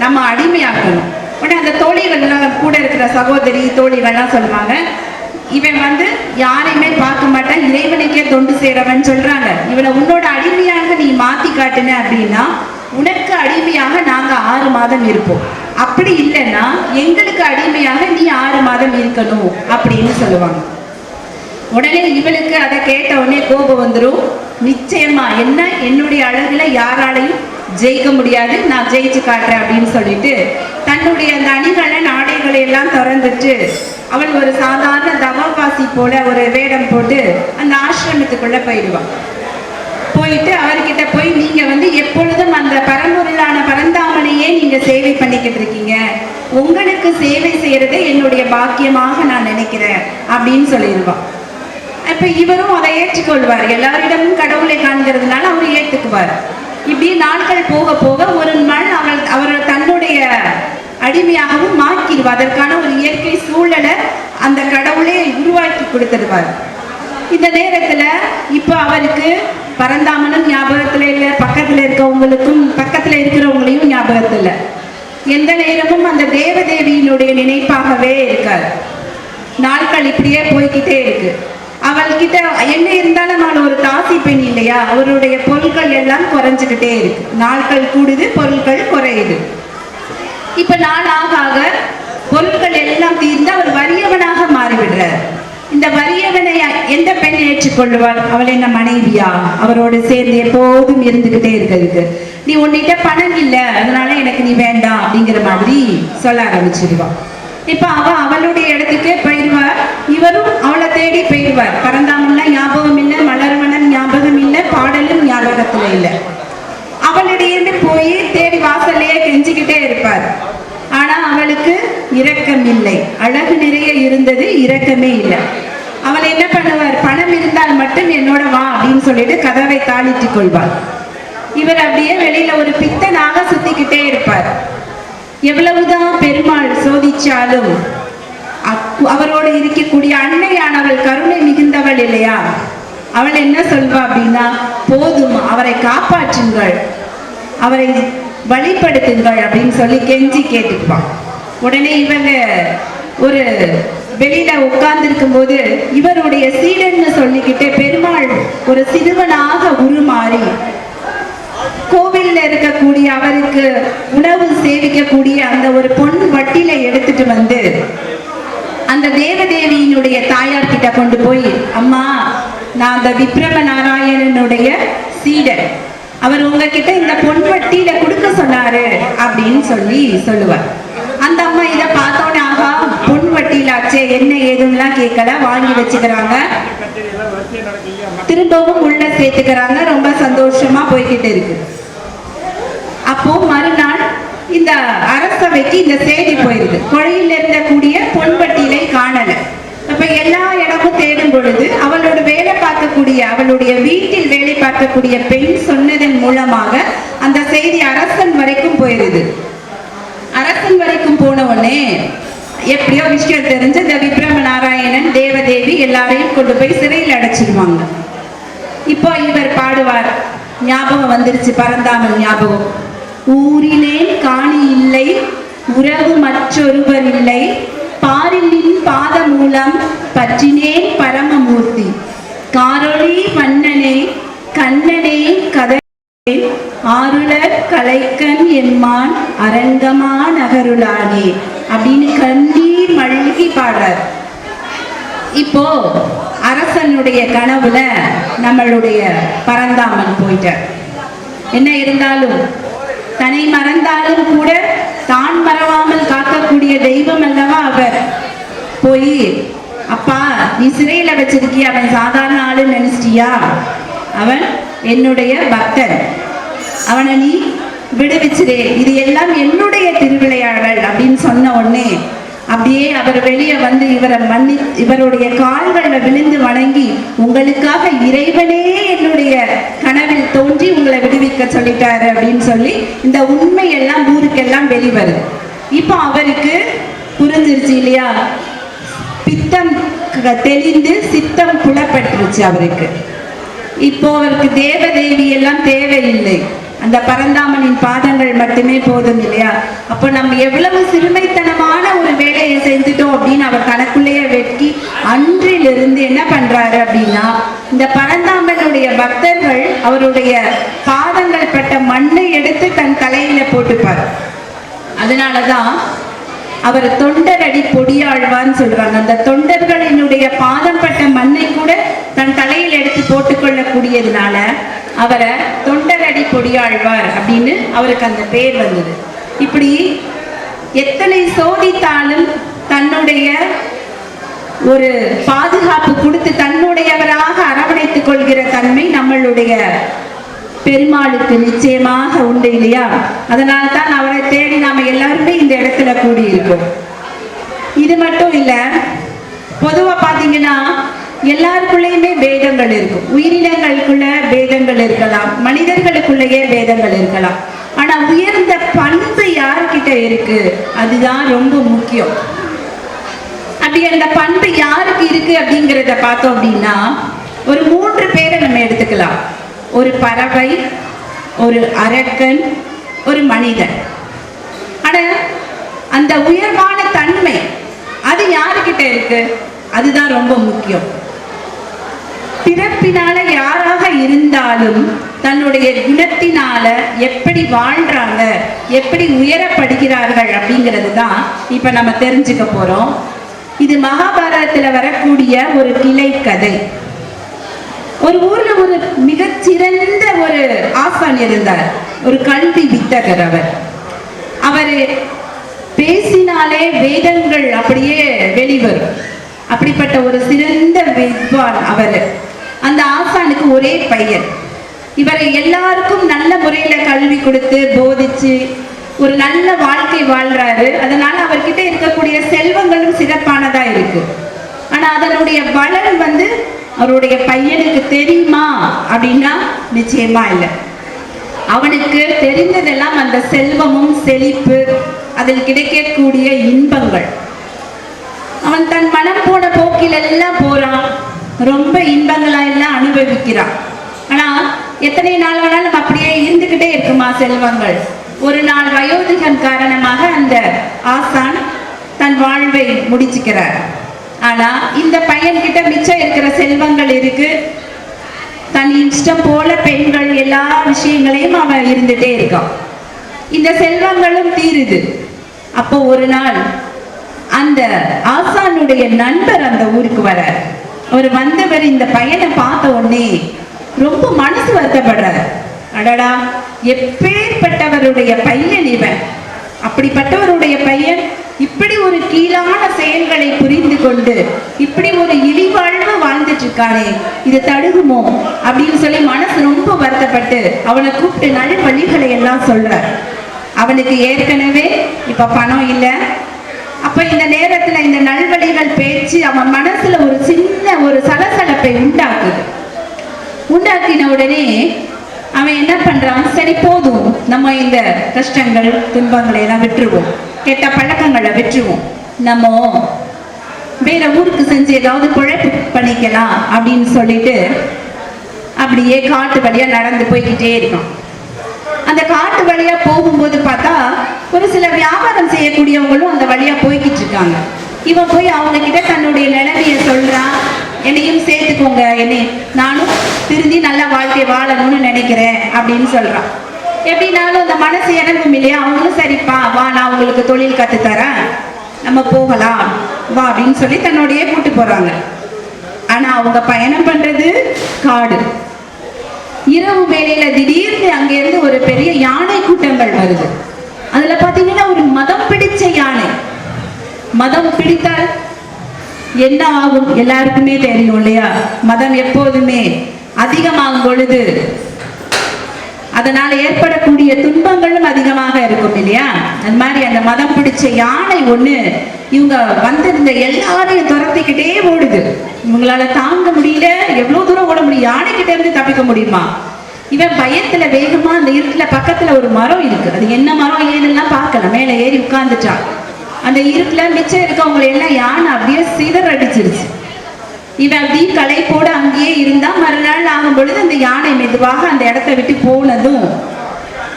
நம்ம அடிமையாக்கணும். உடனே அந்த தோழிகள்லாம் கூட இருக்கிற சகோதரி தோழிகள்லாம் சொல்லுவாங்க, இவன் வந்து யாரையுமே பார்க்க மாட்டான், இறைவனுக்கே தொண்டு செய்றவன் சொல்றாங்க. இவனை உன்னோட அடிமையாக நீ மாத்தி காட்டுன அப்படின்னா உனக்கு அடிமையாக நாங்க 6 மாதம் இருப்போம், அப்படி இல்லைன்னா எங்களுக்கு அடிமையாக நீ 6 மாதம் இருக்கணும் அப்படின்னு சொல்லுவாங்க. உடனே இவளுக்கு அதை கேட்ட உடனே கோபம் வந்துடும். நிச்சயமா என்ன என்னுடைய அழகுல யாராலையும் ஜெயிக்க முடியாது, நான் ஜெயிச்சு காட்டுறேன் அப்படின்னு சொல்லிட்டு தன்னுடைய அந்த அணிகளை நாடைகளை எல்லாம் திறந்துட்டு அவள் ஒரு சாதாரண தவவாசி போல ஒரு வேடம் போட்டு அந்த ஆசிரமத்துக்குள்ள போயிடுவான். போயிட்டு அவர்கிட்ட போய் நீங்க வந்து எப்பொழுதும் அந்த பரம்பொருளான பரந்தாமனையே நீங்க சேவை பண்ணிக்கிட்டு இருக்கீங்க, உங்களுக்கு சேவை செய்யறதை என்னுடைய பாக்கியமாக நான் நினைக்கிறேன் அப்படின்னு சொல்லிடுவான். இப்ப இவரும் அதை ஏற்றுக்கொள்வார். எல்லாரிடமும் கடவுளை காண்கிறதுனால அவர் ஏற்றுக்குவார். இப்படி நாட்கள் போக போக ஒரு நாள் அவர் தன்னுடைய அடிமையாகவும் மாற்றிடுவார். அதற்கான ஒரு இயற்கை சூழலை அந்த கடவுளை உருவாக்கி கொடுத்துடுவார். இந்த நேரத்துல இப்ப அவருக்கு பரந்தாமனும் ஞாபகத்துல இல்லை, பக்கத்துல இருக்கிறவங்களையும் ஞாபகத்துல இல்லை. எந்த நேரமும் அந்த தேவதேவியினுடைய நினைப்பாகவே இருக்கார். நாட்கள் இப்படியே போய்கிட்டே இருக்கு. அவள்கிட்ட என்ன இருந்தாலும் நான் ஒரு தாசி பெண் இல்லையா, அவருடைய பொருட்கள் எல்லாம் குறைஞ்சுக்கிட்டே இருக்கு. நாட்கள் கூடுது, பொருட்கள் குறையுது. இப்ப நாள் ஆக ஆக பொருட்கள் எல்லாம் தீர்ந்து அவர் வறியவனாக மாறிவிடுறார். இந்த வறியவனை எந்த பெண் ஏற்றுக்கொள்வார்? அவள் என்ன மனைவியா? அவரோடு சேர்ந்து எப்போதும் இருந்துகிட்டே இருக்கிறதுக்கு நீ உன்னிட்ட பணம் இல்லை, அதனால எனக்கு நீ வேண்டாம் அப்படிங்கிற மாதிரி சொல்ல ஆரம்பிச்சிருவான். இப்ப அவளுடைய இடத்துக்கே போயிடுவார். இவரும் அவளை தேடி போயிடுவார். பரந்தாமன்ல ஞாபகம் இல்லை, மலர்வனம் ஞாபகம் இல்லை, பாடலும் ஞாபகத்துல இல்லை. அவளுடைய போய் தேடி வாசல்லையே கெஞ்சிக்கிட்டே இருப்பார். ஆனா அவளுக்கு இரக்கம் இல்லை. அழகு நிறைய இருந்தது, இரக்கமே இல்லை. அவள் என்ன பண்ணுவார்? பணம் இருந்தால் மட்டும் என்னோட வா அப்படின்னு சொல்லிட்டு கதவை தாளிட்டுக் கொள்வார். இவர் அப்படியே வெளியில ஒரு பித்தனாக சுத்திக்கிட்டே இருப்பார். எவ்வளவுதான் பெருமாள் சோதிச்சாலும் அவரோடு இருக்கக்கூடிய அன்னையானவள் கருணை மிகுந்தவள் இல்லையா, அவள் என்ன சொல்வா அப்படின்னா, போதும் அவரை காப்பாற்றுங்கள், அவரை வழிபடுத்துங்கள் அப்படின்னு சொல்லி கெஞ்சி கேட்டுக்குவான். உடனே இவங்க ஒரு வெளியில உட்கார்ந்து இருக்கும் போது இவருடைய சீடன்னு சொல்லிக்கிட்டு பெருமாள் ஒரு சிறுவனாக உருமாறி கோவில்ல இருக்கக்கூடிய அவருக்கு உணவு சேவிக்கக்கூடிய அந்த ஒரு பொன் வட்டிலை எடுத்துட்டு வந்து அந்த தேவதேவியினுடைய தாயார் கிட்ட கொண்டு போய், அம்மா நான் அந்த விப்ரம நாராயணனுடைய சீடர், அவர் உங்ககிட்ட இந்த பொன் வட்டியில கொடுக்க சொன்னாரு அப்படின்னு சொல்லுவார். அந்த அம்மா இதை பார்த்தோன்னே, ஆகா பொன் வட்டியிலாச்சே, என்ன ஏதுன்னெலாம் கேட்கல, வாங்கி வச்சுக்கிறாங்க, திரும்பவும் உள்ள சேர்த்துக்கிறாங்க. ரொம்ப சந்தோஷமா போய்கிட்டு இருக்கு. அப்போ மறுநாள் இந்த அரசவைக்கு இந்த செய்தி போயிருது, கொழையில் இருந்தக்கூடிய பொன்பட்டியலை காணல. அப்ப எல்லா இடமும் தேடும் பொழுது அவளோட வேலை பார்க்கக்கூடிய, அவளுடைய வீட்டில் வேலை பார்க்கக்கூடிய பெண் சொன்னதன் மூலமாக அந்த செய்தி அரசன் வரைக்கும் போயிருது. அரசன் வரைக்கும் போன உடனே எப்படியோ விஷயம் தெரிஞ்சு இந்த விப்ரம நாராயணன் தேவதேவி எல்லாரையும் கொண்டு போய் சிறையில் அடைச்சிடுவாங்க. இப்போ இவர் பாடுவார், ஞாபகம் வந்துருச்சு, பரந்தாமன் ஞாபகம். ஊரிலேன் காணி இல்லை, உறவு மற்றொருவர் இல்லை, பாரிலின் பாத மூலம் பற்றினேன் பரமமூர்த்தி, காரொளி மன்னனே கண்ணனே கதை ஆருளர் கலைக்கன் எம்மான் அரங்கமா நகருளானே அப்படின்னு கண்ணீர் மல்கி பாடுறார். இப்போ அரசனுடைய கனவுல நம்மளுடைய பரந்தாமன் போயிட்டார். என்ன இருந்தாலும் தன்னை மறந்தாலும் கூட தான் மறவாமல் காக்கக்கூடிய தெய்வம் அல்லவா அவர். போய், அப்பா நீ சிறையில வச்சிருக்கிய அவன் சாதாரண ஆளு நினைச்சிட்டியா? அவன் என்னுடைய பக்தன், அவனை நீ விடுவிச்சிரு, இது எல்லாம் என்னுடைய திருவிளையாடல் அப்படின்னு சொன்ன உடனே அப்படியே அவர் வெளியே வந்து இவருடைய கால்களில் விழுந்து வணங்கி, உங்களுக்காக இறைவனே என்னுடைய கனவில் தோன்றி உங்களை விடுவிக்க சொல்லிட்டாரு அப்படின்னு சொல்லி இந்த உண்மையெல்லாம் ஊருக்கெல்லாம் வெளிவருது. இப்போ அவருக்கு புரிஞ்சிருச்சு இல்லையா, பித்தம் தெளிந்து சித்தம் புலப்பட்டுருச்சு அவருக்கு. இப்போ அவருக்கு தேவதேவி எல்லாம் தேவையில்லை, அந்த பரந்தாமனின் பாதங்கள் மட்டுமே போதும் இல்லையா. அப்போ நம்ம எவ்வளவு சிறுமைத்தனமான ஒரு வேலையை செஞ்சுட்டோம் அப்படின்னு அவர் தனக்குள்ளேயே வெட்கி அன்றிலிருந்து என்ன பண்றாரு அப்படின்னா, இந்த பரந்தாமனுடைய பக்தர்கள் அவருடைய பாதங்கள் பட்ட மண்ணை எடுத்து தன் தலையில போட்டுப்பார். அதனாலதான் அவர் தொண்டரடி பொடியாழ்வான்னு சொல்றாங்க. அந்த தொண்டர்களினுடைய பாதம் பட்ட மண்ணை கூட தன் தலையில் எடுத்து போட்டுக்கொள்ளக்கூடியதுனால அவரை தொண்டரடி பொடியாழ்வார் அப்படின்னு அவருக்கு அந்த பேர் வந்தது. இப்படி எத்தனை சோதித்தாலும் தன்னுடைய ஒரு பாதுகாப்பு கொடுத்து தன்னுடையவராக அரவணைத்துக் கொள்கிற தன்மை நம்மளுடைய பெருமாளுக்கு நிச்சயமாக உண்டு இல்லையா? அதனால தான் அவரை தேடி நாம எல்லாருமே இந்த இடத்துல கூடியிருக்கோம். இது மட்டும் இல்ல, பொதுவா பாத்தீங்கன்னா எல்லாருக்குள்ளேயுமே பேதங்கள் இருக்கும். உயிரினங்களுக்குள்ள பேதங்கள் இருக்கலாம், மனிதர்களுக்குள்ளேயே பேதங்கள் இருக்கலாம். ஆனா உயர்ந்த பண்பு யார்கிட்ட இருக்கு அதுதான் ரொம்ப முக்கியம். அப்படி அந்த பண்பு யாருக்கு இருக்கு அப்படிங்கிறத பார்த்தோம் அப்படின்னா, ஒரு 3 பேரை நம்ம எடுத்துக்கலாம். ஒரு பறவை, ஒரு அரக்கன், ஒரு மனிதன். ஆனா அந்த உயர்வான தன்மை அது யாருக்கிட்ட இருக்கு அதுதான் ரொம்ப முக்கியம். பிறப்பினால யாராக இருந்தாலும் தன்னுடைய குணத்தினால எப்படி வாழ்றாங்க, எப்படி உயரப்படுகிறார்கள் அப்படிங்கிறது தான் இப்ப நம்ம தெரிஞ்சுக்க போறோம். இது மகாபாரதத்துல வரக்கூடிய ஒரு கிளை கதை. ஒரு ஊர்ல ஒரு மிகச்சிறந்த ஒரு ஆசான் இருந்தார், ஒரு கல்வி வித்தகர். அவர் பேசினாலே வேதங்கள் அப்படியே வெளிவரும். அப்படிப்பட்ட ஒரு சிறந்த வித்வான் அவர். அந்த ஆசானுக்கு ஒரே பையன். இவரை எல்லாருக்கும் நல்ல முறையில கல்வி கொடுத்து போதிச்சு ஒரு நல்ல வாழ்க்கை வாழ்றாரு. அதனால அவர்கிட்ட இருக்கக்கூடிய செல்வங்களும் சிறப்பானதா இருக்கு. ஆனா அதனுடைய பலன் அவருடைய பையனுக்கு தெரியுமா அப்படின்னா நிச்சயமா இல்லை. அவனுக்கு தெரிந்ததெல்லாம் அந்த செல்வமும் செழிப்பு, அதில் கிடைக்கக்கூடிய இன்பங்கள். அவன் தன் மனம் போன போக்கில் எல்லாம் போறான், ரொம்ப இன்பங்களா எல்லாம் அனுபவிக்கிறான். ஆனா எத்தனை நாள் வேணாலும் அப்படியே இருந்துகிட்டே இருக்குமா செல்வங்கள்? ஒரு நாள் வயோதிகன் காரணமாக அந்த ஆசான் தன் வாழ்வை முடிச்சுக்கிறார். ஆனா இந்த பையன்கிட்ட மிச்சம் இருக்கிற செல்வங்கள் இருக்கு. தன் இஷ்டம் போல பெண்கள் எல்லா விஷயங்களையும் அவன் இருந்துட்டே இருக்கான். இந்த செல்வங்களும் தீருது. அப்போ ஒரு நாள் அந்த ஆசானுடைய நண்பர் அந்த ஊருக்கு வர, அவர் வந்தவர் இந்த பையனை பார்த்த உடனே ரொம்ப மனசு வருத்தப்படுறார். அடடா, எப்பேற்பட்டவருடைய பையன் இவன்! அப்படிப்பட்டவருடைய பையன் இப்படி ஒரு கீழான செயல்களை புரிந்து கொண்டு இப்படி ஒரு இழிவாழ்வு வாழ்ந்துட்டு இருக்கானே, இது தடுகுமோ அப்படின்னு சொல்லி மனசு ரொம்ப வருத்தப்பட்டு அவனை கூப்பிட்டு நல்ல வழிகளை எல்லாம் சொல்றார். அவனுக்கு ஏற்கனவே இப்ப பணம் இல்லை. அப்ப இந்த நேரத்துல இந்த நல்வழிகள் பேச்சு அவன் மனசுல ஒரு சின்ன ஒரு சலசலப்பை உண்டாக்கின உடனே அவன் என்ன பண்றான், சரி போதும், நம்ம இந்த கஷ்டங்கள் துன்பங்களை எல்லாம் விட்டுருவோம், கெட்ட பழக்கங்களை விட்டுருவோம், நம்ம வேற ஊருக்கு செஞ்சு ஏதாவது குழப்பு பண்ணிக்கலாம் அப்படின்னு சொல்லிட்டு அப்படியே காட்டு வழியா நடந்து போய்கிட்டே இருக்கான். அந்த காட்டு வழியா போகும்போது பார்த்தா ஒரு சில வியாபாரம் செய்யக்கூடியவங்களும் அந்த வழியா போய்கிட்டு இருக்காங்க. இவன் போய் அவங்க கிட்ட தன்னுடைய நிலைமையை சொல்றான், என்னையும் சேர்த்துக்கோங்க, நானும் திருந்தி நல்ல வாழ்க்கை வாழணும்னு நினைக்கிறேன் அப்படின்னு சொல்றான். எப்படினாலும் அந்த மனசு இறங்கும் இல்லையா? அவங்களும் சரிப்பா வா, நான் உங்களுக்கு தொழில் கற்றுத்தரேன், நம்ம போகலாம் வா அப்படின்னு சொல்லி தன்னுடைய கூட்டு போறாங்க. ஆனா அவங்க பயணம் பண்றது காடு. இரவு வேளையில திடீர்னு அங்கிருந்து ஒரு பெரிய யானை கூட்டங்கள் வருது. அதுல பாத்தீங்கன்னா ஒரு மதம் பிடிச்ச யானை. மதம் பிடித்தால் என்ன ஆகும் எல்லாருக்குமே தெரியும் இல்லையா? மதம் எப்போதுமே அதிகமாகும் பொழுது அதனால ஏற்படக்கூடிய துன்பங்களும் அதிகமாக இருக்கும் இல்லையா? அது மாதிரி அந்த மதம் பிடிச்ச யானை ஒண்ணு இவங்க வந்திருந்த எல்லாரையும் துரத்திக்கிட்டே ஓடுது. இவங்களால தாங்க முடியல. எவ்வளவு தூரம் ஓட முடியும்? யானை கிட்ட இருந்து தப்பிக்க முடியுமா? இவன் பயத்துல வேகமா அந்த இருட்டுல பக்கத்துல ஒரு மரம் இருக்கு. அது என்ன மரம் ஏதெல்லாம் பார்க்கல. மேல ஏறி உட்கார்ந்துட்டான். அந்த இருட்டுல மிச்சம் இருக்கவங்களை எல்லாம் யானை அப்படியே சிதறடிச்சிருச்சு. இவன் அப்படி களைப்போடு அங்கேயே இருந்தா மறுநாள் ஆகும் பொழுது அந்த யானை மெதுவாக அந்த இடத்த விட்டு போனதும்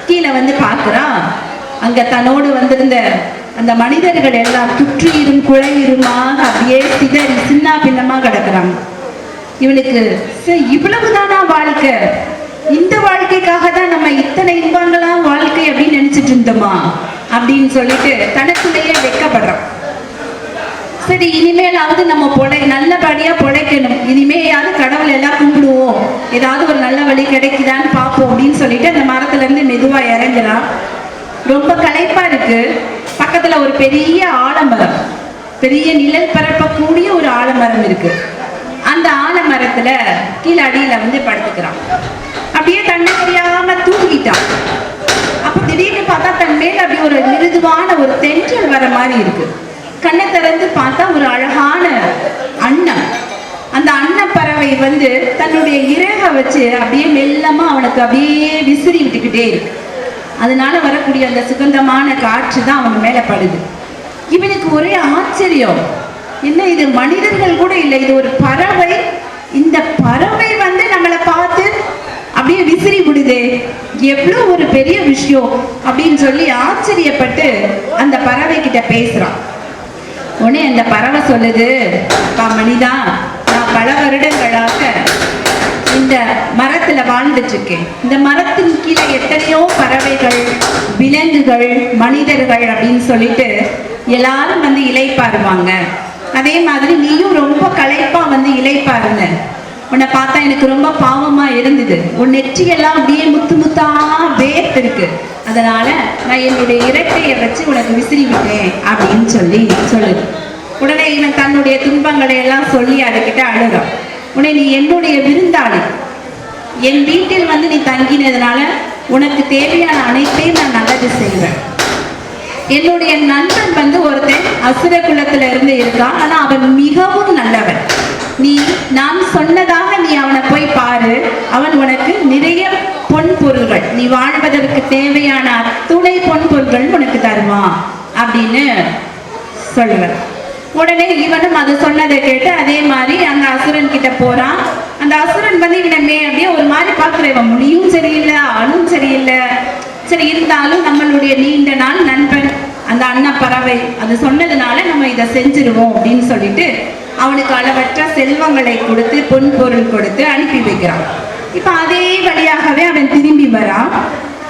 கீழே வந்து பார்க்குறான். அங்க தன்னோடு வந்திருந்த அந்த மனிதர்கள் எல்லாம் துற்றியிரும் குழையிருமாக அப்படியே சிதறி சின்ன பின்னமா கிடக்குறாங்க. இவனுக்கு இவ்வளவுதானா வாழ்க்கை, இந்த வாழ்க்கைக்காக தான் நம்ம இத்தனை இன்பங்களாம் வாழ்க்கை அப்படின்னு நினைச்சிட்டு இருந்தோமா அப்படின்னு சொல்லிட்டு தனக்குள்ளேயே வெட்கப்படுறான். சரி, இனிமேலாவது நம்ம நல்லபடியா பொழைக்கணும், இனிமேயாவது கடவுள் எல்லாம் கும்பிடுவோம், ஏதாவது ஒரு நல்ல வழி கிடைக்குதான்னு பார்ப்போம் அப்படின்னு சொல்லிட்டு அந்த மரத்துல இருந்து மெதுவா இறங்குறான். ரொம்ப களைப்பா இருக்கு. பக்கத்துல ஒரு பெரிய ஆலமரம், பெரிய நிழல் பரப்பக்கூடிய ஒரு ஆலமரம் இருக்கு. அந்த ஆலமரத்துல கீழே அடியில வந்து படுத்துக்கிறான். அப்படியே தன்னை தெரியாம தூங்கிட்டான். அப்ப திடீர்னு பார்த்தா தன் மேல அப்படி ஒரு மிருதுவான ஒரு தென்றல் வர மாதிரி இருக்கு. கண்ணை திறந்து பார்த்தா ஒரு அழகான அன்னம். அந்த அன்னப்பறவை வந்து தன்னுடைய இறக வச்சு அப்படியே மெல்லமா அவனுக்கு அப்படியே விசிறி விட்டுக்கிட்டே இருக்கு. அதனால வரக்கூடிய அந்த சுகந்தமான காற்று தான் அவன் மேல படுது. இவனுக்கு ஒரே ஆச்சரியம், என்ன இது மனிதர்கள் கூட இல்லை, இது ஒரு பறவை. இந்த பறவை வந்து நம்மளை பார்த்து அப்படியே விசிறி விடுதே, எவ்வளவு ஒரு பெரிய விஷயம் அப்படின்னு சொல்லி ஆச்சரியப்பட்டு அந்த பறவை கிட்ட பேசுறான். உடனே அந்த பறவை சொல்லுது, மனிதா, நான் பல வருடங்களாக இந்த மரத்துல வாழ்ந்துட்டு இருக்கேன். இந்த மரத்தின் கீழே எத்தனையோ பறவைகள், விலங்குகள், மனிதர்கள் அப்படின்னு சொல்லிட்டு எல்லாரும் வந்து இளைப்பாருவாங்க. அதே மாதிரி நீயும் ரொம்ப களைப்பா வந்து இளைப்பாருங்க. உன்னை பார்த்தா எனக்கு ரொம்ப பாவமா இருந்தது. உன் நெற்றியெல்லாம் அப்படியே முத்து முத்தா வேர்த்து இருக்கு. அதனால நான் என்னுடைய இறக்கையை வச்சு உனக்கு விசிறி விட்டேன் அப்படின்னு சொல்லுது. உடனே இவன் தன்னுடைய துன்பங்களை எல்லாம் சொல்லி அதுக்கிட்ட அழுகிறான். உடனே நீ என்னுடைய விருந்தாளி, என் வீட்டில் வந்து நீ தங்கினதுனால உனக்கு தேவையான அனைத்தையும் நான் நல்லது செய்வேன். என்னுடைய நண்பன் வந்து ஒருத்தன் அசுர குலத்துல இருந்து இருக்கான். ஆனா அவன் மிகவும் நல்லவன். நான் சொன்னதாக நீ அவனை போய் பாரு, அவன் உனக்கு நிறைய பொன் பொருள்கள், நீ வாழ்வதற்கு தேவையான அத்துணை பொன் பொருள்கள் உனக்கு தருவான் அப்படின்னு சொல்லுவேன். உடனே இவனும் அதை சொன்னதை கேட்டு அதே மாதிரி அந்த அசுரன் கிட்ட போறான். அந்த அசுரன் வந்து இவனை அப்படியே ஒரு மாதிரி பார்க்குற, இவன் முடியும் சரியில்லை, ஆளும் சரியில்லை, சரி இருந்தாலும் நம்மளுடைய நீண்ட நாள் நண்பன் அந்த அன்னப்பறவை அது சொன்னதுனால நம்ம இதை செஞ்சிருவோம் அப்படின்னு சொல்லிட்டு அவனுக்கு அளவற்ற செல்வங்களை கொடுத்து பொன் பொருள் கொடுத்து அனுப்பி வைக்கிறான். இப்ப அதே வழியாகவே அவன் திரும்பி வரான்.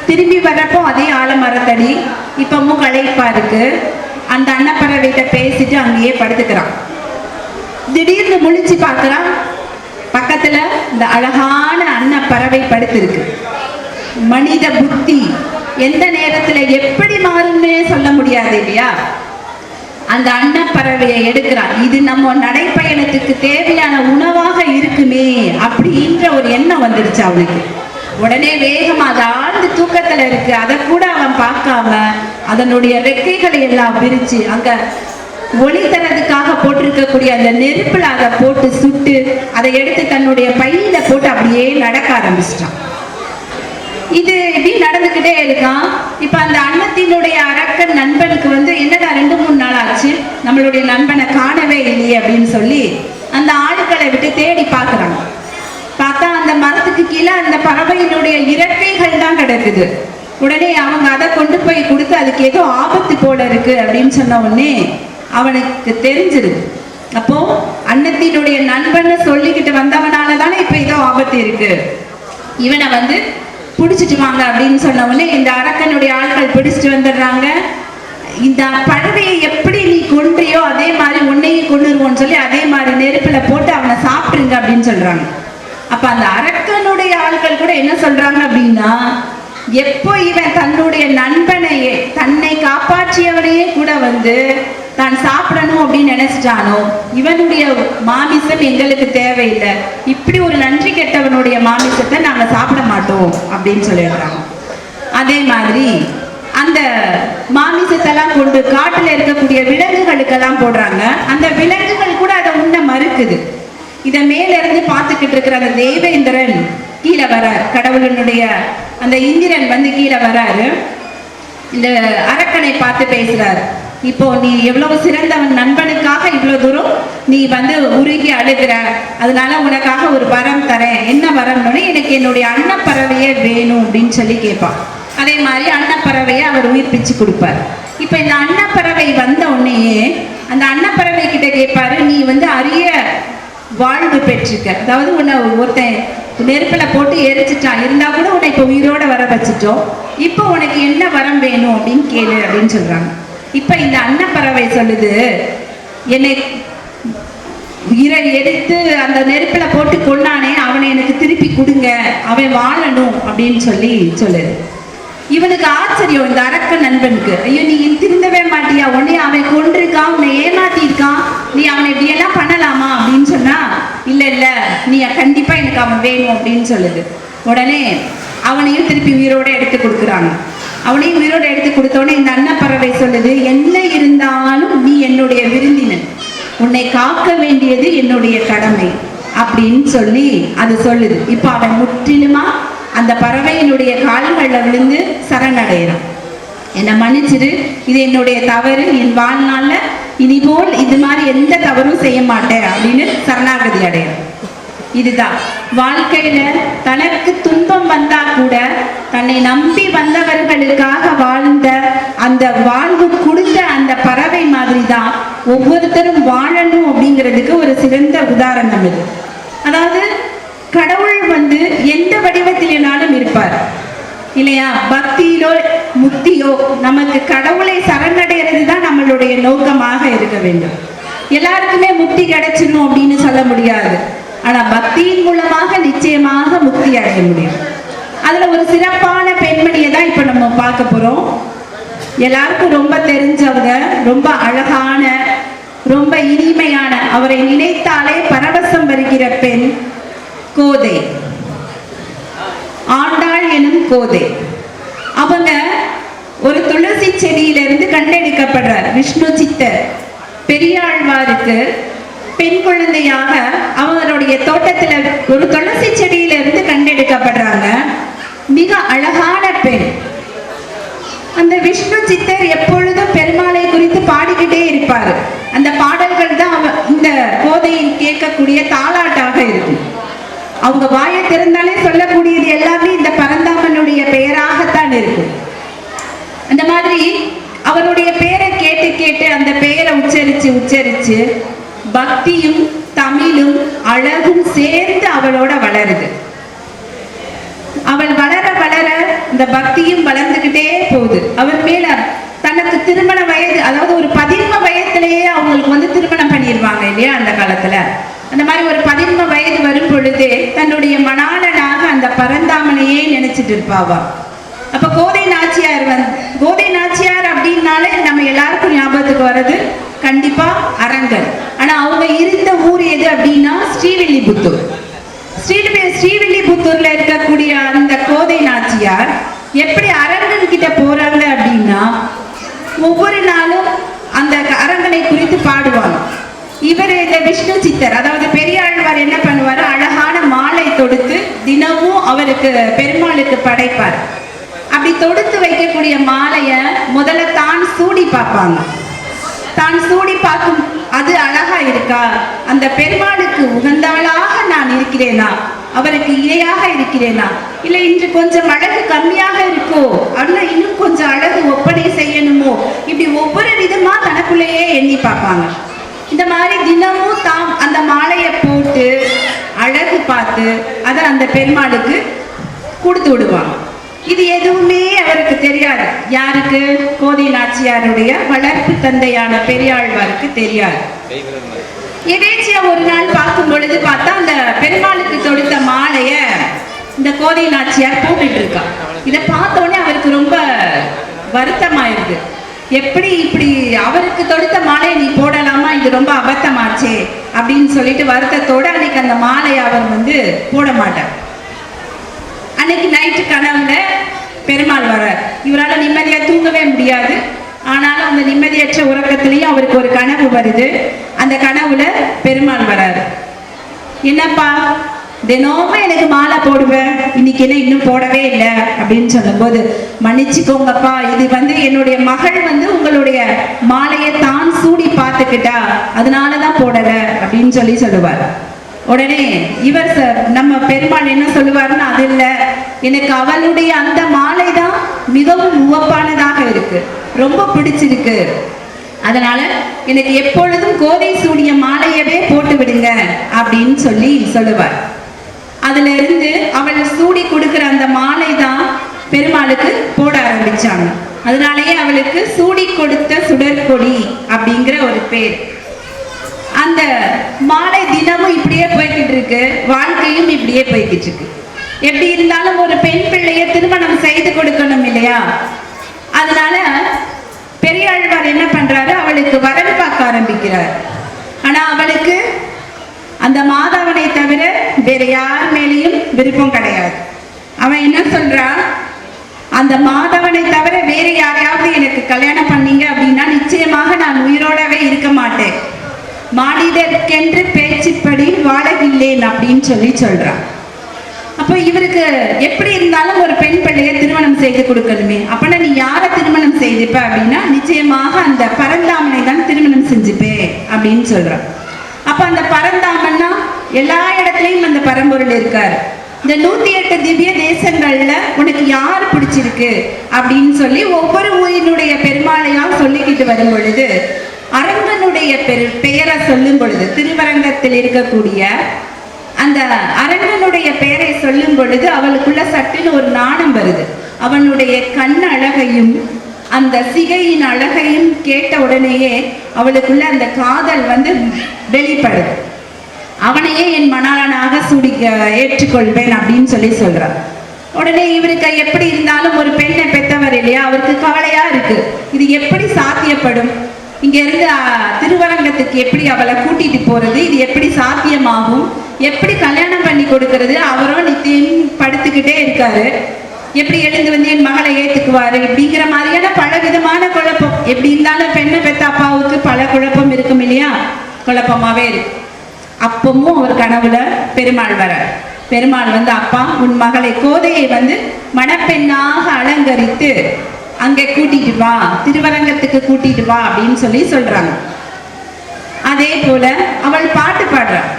திரும்பி வரப்போ அதே ஆலமரத்தடி இப்பவும் களைப்பா இருக்கு. அந்த அன்னப்பறவைகிட்ட பேசிட்டு அங்கேயே படுத்துக்கிறான். திடீர்னு முழிச்சு பார்க்கிறான், பக்கத்துல இந்த அழகான அன்னப்பறவை படுத்திருக்கு. மனித புத்தி எந்த நேரத்துல எப்படி மாறும்னே சொல்ல முடியாது இல்லையா? அந்த அன்னப்பறவையை எடுக்கிறான். இது நம்ம நடைப்பயணத்துக்கு தேவையான உணவாக இருக்குமே அப்படின்ற ஒரு எண்ணம் வந்துருச்சு அவனுக்கு. உடனே வேகமா அது ஆழ்ந்து தூக்கத்துல இருக்கு, அதை கூட அவன் பார்க்காம அதனுடைய ரெக்கைகளை எல்லாம் பிரிச்சு அங்க ஒளி தரதுக்காக போட்டிருக்கக்கூடிய அந்த நெருப்புல அதை போட்டு சுட்டு அதை எடுத்து தன்னுடைய பையில போட்டு அப்படியே நடக்க ஆரம்பிச்சிட்டான். இது இப்படி நடந்துகிட்டே இருக்கான். இப்ப அந்த அன்னத்தினுடைய அரக்கன் நண்பனுக்கு வந்து என்னடா 2-3 நாள் ஆச்சு, நம்மளுடைய நண்பனை காணவே இல்லையே அப்படின்னு சொல்லி அந்த ஆட்களை விட்டு தேடி பார்க்கறாங்க. பார்த்தா அந்த மரத்துக்கு கீழே அந்த பறவையினுடைய இறக்கைகள் தான் கிடக்குது. உடனே அவங்க அதை கொண்டு போய் கொடுத்து அதுக்கு ஏதோ ஆபத்து போல இருக்கு அப்படின்னு சொன்ன உடனே அவனுக்கு தெரிஞ்சிருது. அப்போ அன்னத்தினுடைய நண்பன்னு சொல்லிக்கிட்டு வந்தவனால தானே இப்ப ஏதோ ஆபத்து இருக்கு, இவனை வந்து பிடிச்சிட்டு வாங்க அப்படின்னு சொன்ன உடனே இந்த அரக்கனுடைய ஆட்கள் பிடிச்சிட்டு வந்துடுறாங்க. இந்த பறவையை எப்படி நீ கொன்றியோ அதே மாதிரி உன்னையும் கொண்டுருவோன்னு சொல்லி அதே மாதிரி நெருப்புல போட்டு அவனை சாப்பிடுங்க அப்படின்னு சொல்றாங்க. அப்ப அந்த அரக்கனுடைய ஆட்கள் கூட என்ன சொல்றாங்க அப்படின்னா, எப்போ இவன் தன்னுடைய நண்பனையே தன்னை காப்பாற்றியவனையே கூட வந்து தான் சாப்பிடணும் அப்படின்னு நினைச்சிட்டானோ, இவனுடைய மாமிசம் எங்களுக்கு தேவையில்லை, இப்படி ஒரு நன்றி கெட்டவனுடைய மாமிசத்தை நாங்க சாப்பிட மாட்டோம் அப்படின்னு சொல்லிடுறாங்க. அதே மாதிரி அந்த மாமிசத்தெல்லாம் கொண்டு காட்டுல இருக்கக்கூடிய விலங்குகளுக்கெல்லாம் போடுறாங்க. அந்த விலங்குகள் கூட அதை உண்ண மறுக்குது. இதை மேல இருந்து பார்த்துக்கிட்டு இருக்கிற அந்த தேவேந்திரன் கீழே வரார். கடவுளனுடைய அந்த இந்திரன் வந்து கீழே வராரு. இந்த அரக்கனை பார்த்து பேசுறாரு. இப்போ நீ எவ்வளவு சிறந்தவன், நண்பனுக்காக இவ்வளவு தூரம் நீ வந்து உருகி அழுகிற, அதனால உனக்காக ஒரு வரம் தரேன். என்ன வரம்னு, எனக்கு என்னுடைய அன்னப்பறவையே வேணும் அப்படின்னு சொல்லி கேட்பான். அதே மாதிரி அன்னப்பறவையை அவர் உயிர்ப்பிச்சு கொடுப்பார். இப்ப இந்த அன்னப்பறவை வந்த உடனேயே அந்த அன்னப்பறவை கிட்ட கேட்பாரு, நீ வந்து அரிய வாழ்வு பெற்றிருக்க, அதாவது உன்னை ஒருத்தன் நெருப்புல போட்டு எரிச்சிட்டான், இருந்தா கூட உன்னை இப்ப உயிரோட வர வச்சுட்டோம், இப்போ உனக்கு என்ன வரம் வேணும் அப்படின்னு கேளு அப்படின்னு சொல்றாங்க. இப்ப இந்த அன்னப்பறவை சொல்லுது, என்னை உயிரை எரித்து அந்த நெருப்புல போட்டு கொண்டானே அவனை எனக்கு திருப்பி கொடுங்க, அவன் வாழணும் அப்படின்னு சொல்லுது. இவனுக்கு ஆச்சரியம், இந்த அரக்க நண்பனுக்கு, ஐயோ நீ திருந்தவே மாட்டியா, உன்னை அவன் கொண்டிருக்கான், உன்னை ஏமாத்திருக்கான், நீ அவனை இப்படி எல்லாம் பண்ணலாமா அப்படின்னு சொன்னா, இல்ல இல்ல நீ கண்டிப்பா எனக்கு அவன் வேணும் அப்படின்னு சொல்லுது. உடனே அவனையும் திருப்பி உயிரோட எடுத்து கொடுக்குறாங்க. அவனையும் உயிரோட எடுத்து கொடுத்தோடனே இந்த அன்னப்பறவை சொல்லுது, என்ன இருந்தாலும் நீ என்னுடைய விருந்தினன், உன்னை காக்க வேண்டியது என்னுடைய கடமை அப்படின்னு சொல்லி அது சொல்லுது. இப்ப அவன் முற்றிலுமா அந்த பறவையினுடைய கால்கள்ல விழுந்து சரணடைகிறான். என்னை மன்னிச்சிரு, இது என்னுடைய தவறு, என் வாழ்நாள்ல இனிபோல் இது மாதிரி எந்த தவறும் செய்ய மாட்டேன் அப்படின்னு சரணாகதி அடைகிறான். இதுதான் வாழ்க்கையில தனக்கு துன்பம் வந்தா கூட தன்னை நம்பி வந்தவர்களுக்காக வாழ்ந்த அந்த வாழ்வு கொடுத்த அந்த பறவை மாதிரி தான் ஒவ்வொருத்தரும் வாழணும் அப்படிங்கிறதுக்கு ஒரு சிறந்த உதாரணம் இது. அதாவது கடவுள் வந்து எந்த வடிவத்திலேனாலும் இருப்பார் இல்லையா? பக்தியிலோ முக்தியோ நமக்கு கடவுளை சரணடைகிறது தான் நம்மளுடைய நோக்கமாக இருக்க வேண்டும். எல்லாருக்குமே முக்தி கிடைச்சிடும் அப்படின்னு சொல்ல முடியாது. ஆனா பக்தியின் மூலமாக நிச்சயமாக முக்தி அடைய முடியும். அதுல ஒரு சிறப்பான பெண்மணியை தான் இப்ப நம்ம பார்க்க போறோம். எல்லாருக்கும் ரொம்ப தெரிஞ்சவங்க, ரொம்ப அழகான, ரொம்ப இனிமையான, அவரை நினைத்தாலே பரவசம் வருகிற பெண் கோதை, ஆண்டாள் எனும் கோதை. அவங்க ஒரு துளசி செடியிலிருந்து கண்டெடுக்கப்படுறார். விஷ்ணு சித்தர் பெரியாழ்வாருக்கு பெண் குழந்தையாக அவங்களுடைய தோட்டத்துல ஒரு துளசி செடியிலிருந்து கண்டெடுக்கப்படுறாங்க. மிக அழகான பெண். அந்த விஷ்ணு சித்தர் எப்பொழுதும் பெருமாளை குறித்து பாடிக்கிட்டே இருப்பாரு. அந்த பாடல்கள் தான் இந்த கோதையில் கேட்கக்கூடிய தாலாட்டாக இருக்கும். அவங்க வாயை திறந்தாலே சொல்லக்கூடியது எல்லாமே இந்த பரந்தாமனுடைய பெயராகத்தான் இருக்கும். அந்த மாதிரி அவருடைய பெயரை கேட்டு கேட்டு அந்த பெயரை உச்சரிச்சு பக்தியும் தமிழும் அழகும் சேர்ந்து அவளோட வளருது. அவள் வளர வளர இந்த பக்தியும் வளர்ந்துகிட்டே போகுது. அவன் மேல தனக்கு திருமண வயது, அதாவது ஒரு 11 வயதிலேயே அவங்களுக்கு வந்து திருமணம் பண்ணிடுவாங்க இல்லையா அந்த காலத்துல. அந்த மாதிரி ஒரு 11 வயது வரும் பொழுது தன்னுடைய மணாளனாக அந்த பரந்தாமனையே நினைச்சிட்டு இருப்பாவா. அப்ப கோதை நாச்சியார் அப்படின்னாலே நம்ம எல்லாருக்கும் ஞாபகத்துக்கு வர்றது கண்டிப்பா அரங்கன். ஆனா அவங்க இருந்த ஊர் எது அப்படின்னா ஸ்ரீவில்லிபுத்தூர். ஸ்ரீவில்லிபுத்தூர்ல இருக்கக்கூடிய அந்த கோதை நாச்சியார் எப்படி அரங்கன் கிட்ட போறாங்க அப்படின்னா, ஒவ்வொரு நாளும் அந்த அரங்கனை குறித்து பாடுவாங்க. இவர் இந்த விஷ்ணு சித்தர், அதாவது பெரியாழ்வார் என்ன பண்ணுவாரு, அழகான மாலை தொடுத்து தினமும் அவருக்கு பெருமாளுக்கு படைப்பார். அப்படி தொடுத்து வைக்கக்கூடிய மாலைய முதல்ல தான் சூடி பார்ப்பாங்க. தான் சூடி பார்க்கும், அது அழகா இருக்கா, அந்த பெருமாளுக்கு உகந்தவளாக நான் இருக்கிறேனா, அவருக்கு இணையாக இருக்கிறேனா, இல்லை இன்று கொஞ்சம் அழகு கம்மியாக இருக்கோ, அல்ல இன்னும் கொஞ்சம் அழகு ஒப்பனை செய்யணுமோ, இப்படி ஒவ்வொரு விதமா தனக்குள்ளேயே எண்ணி பார்ப்பாங்க. இந்த மாதிரி தினமும் தாம் அந்த மாலையை போட்டு அழகு பார்த்து அதை அந்த பெருமாளுக்கு கொடுத்து விடுவாங்க. இது எதுவுமே அவருக்கு தெரியாது. யாருக்கு? கோதை நாச்சியாருடைய வளர்ப்பு தந்தையான பெரியாழ்வாருக்கு தெரியாது. எதேச்சியா ஒரு நாள் பார்க்கும் பொழுது பார்த்தா அந்த பெருமாளுக்கு தொடுத்த மாலைய இந்த கோதை நாச்சியார் போட்டுட்டு இருக்கா. இதை பார்த்தோன்னே அவருக்கு ரொம்ப வருத்தமாயிருது. எப்படி இப்படி அவருக்கு தொடுத்த மாலையை நீ போடலாமா, இது ரொம்ப அபத்தமாச்சே அப்படின்னு சொல்லிட்டு வருத்தத்தோட அன்னைக்கு அந்த மாலையை அவர் வந்து போட மாட்டார். அன்னைக்கு நைட்டு கனவுல பெருமாள் வர்றார். இவரால் நிம்மதியா தூங்கவே முடியாது. ஆனாலும் அந்த நிம்மதியற்ற உறக்கத்திலையும் அவருக்கு ஒரு கனவு வருது. அந்த கனவுல பெருமாள் வர்றாரு. என்னப்பா தினமும் எனக்கு மாலை போடுவேன், இன்னைக்கு என்ன இன்னும் போடவே இல்லை அப்படின்னு சொல்லும்போது, மன்னிச்சுக்கோங்கப்பா, இது வந்து என்னுடைய மகள் வந்து உங்களுடைய மாலையை தான் சூடி பார்த்துக்கிட்டா, அதனாலதான் போடல அப்படின்னு சொல்லுவார். உடனே இவர் நம்ம பெருமாள் என்ன சொல்லுவாருன்னு, அது இல்லை, எனக்கு அவளுடைய அந்த மாலை தான் மிகவும் உவப்பானதாக இருக்கு, ரொம்ப பிடிச்சிருக்கு, அதனால எனக்கு எப்பொழுதும் கோதை சூடிய மாலையவே போட்டு விடுங்க அப்படின்னு சொல்லி சொல்லுவார். அதுல இருந்து அவள் சூடி கொடுக்கிற அந்த மாலை தான் பெருமாளுக்கு போட ஆரம்பிச்சாங்க. அதனாலேயே அவளுக்கு சூடி கொடுத்த சுடற்கொடி அப்படிங்கிற ஒரு பேர். அந்த மாலை தினமும் இப்படியே போய்கிட்டு இருக்கு, வாழ்க்கையும் இப்படியே போய்கிட்டு இருக்கு. எப்படி இருந்தாலும் ஒரு பெண் பிள்ளைய திருமணம் செய்து கொடுக்கணும் இல்லையா? அதனால பெரியாழ்வார் என்ன பண்றாரு, அவளுக்கு வரன் பார்க்க ஆரம்பிக்கிறார். ஆனா அவளுக்கு அந்த மாதவனை தவிர வேற யார் மேலேயும் விருப்பம் கிடையாது. அவன் என்ன சொல்றான், அந்த மாதவனை தவிர வேற யாரையாவது எனக்கு கல்யாணம் பண்ணீங்க அப்படின்னா நிச்சயமாக நான் உயிரோடவே இருக்க மாட்டேன், மானிடர்க்கென்று பேச்சுப்படி வாழவில்லேன் அப்படின்னு சொல்றான். அப்போ இவருக்கு எப்படி இருந்தாலும் ஒரு பெண் பிள்ளைய திருமணம் செய்து கொடுக்கணுமே. அப்பனா நீ யாரை திருமணம் செய்துப்ப அப்படின்னா நிச்சயமாக அந்த பரந்தாமனை தான் திருமணம் செஞ்சுப்பே அப்படின்னு சொல்றான். அப்ப அந்த பரந்தாமன்னா எல்லா இடத்துலயும் அந்த பரம்பொருள் இருக்காரு. இந்த 108 திவ்ய தேசங்கள்ல உனக்கு யார் பிடிச்சிருக்கு அப்படின்னு சொல்லி ஒவ்வொரு ஊரினுடைய பெருமாளையா சொல்லிக்கிட்டு வரும் பொழுது அரங்கனுடைய பெயரை சொல்லும் பொழுது, திருவரங்கத்தில் இருக்கக்கூடிய அந்த அரங்கனுடைய பெயரை சொல்லும் பொழுது அவளுக்குள்ள சட்டுன்னு ஒரு நாணம் வருது. அவனுடைய கண் அழகையும் அந்த சிகையின் அழகையும் கேட்ட உடனேயே அவளுக்குள்ள அந்த காதல் வெளிப்படுது. அவனையே என் மணாளனாக ஏற்றுக்கொள்வேன் அப்படின்னு சொல்றார். உடனே இவருக்கு எப்படி இருந்தாலும் ஒரு பெண்ணை பெற்றவர் இல்லையா, அவருக்கு கவலையா இருக்கு, இது எப்படி சாத்தியப்படும், இங்க இருந்து திருவரங்கத்துக்கு எப்படி அவளை கூட்டிட்டு போறது, இது எப்படி சாத்தியமாகும், எப்படி கல்யாணம் பண்ணி கொடுக்கறது, அவரும் நித்தியம் படுத்துக்கிட்டே இருக்காரு, எப்படி எழுந்து என் மகளை ஏத்துக்குவாரு, இப்படிங்கிற மாதிரியான பல விதமான குழப்பம். எப்படி இருந்தாலும் பெண்ணை பெத்த அப்பாவுக்கு பல குழப்பம் இருக்கும் இல்லையா, குழப்பமாவே இருக்கு. அப்பவும் அவர் கனவுல பெருமாள் வரார். பெருமாள் அப்பா உன் மகளை கோதையை மணப்பெண்ணாக அலங்கரித்து அங்கே கூட்டிட்டு வா, திருவரங்கத்துக்கு கூட்டிட்டு வா அப்படின்னு சொல்றாங்க. அதே போல அவள் பாட்டு பாடுறாள்.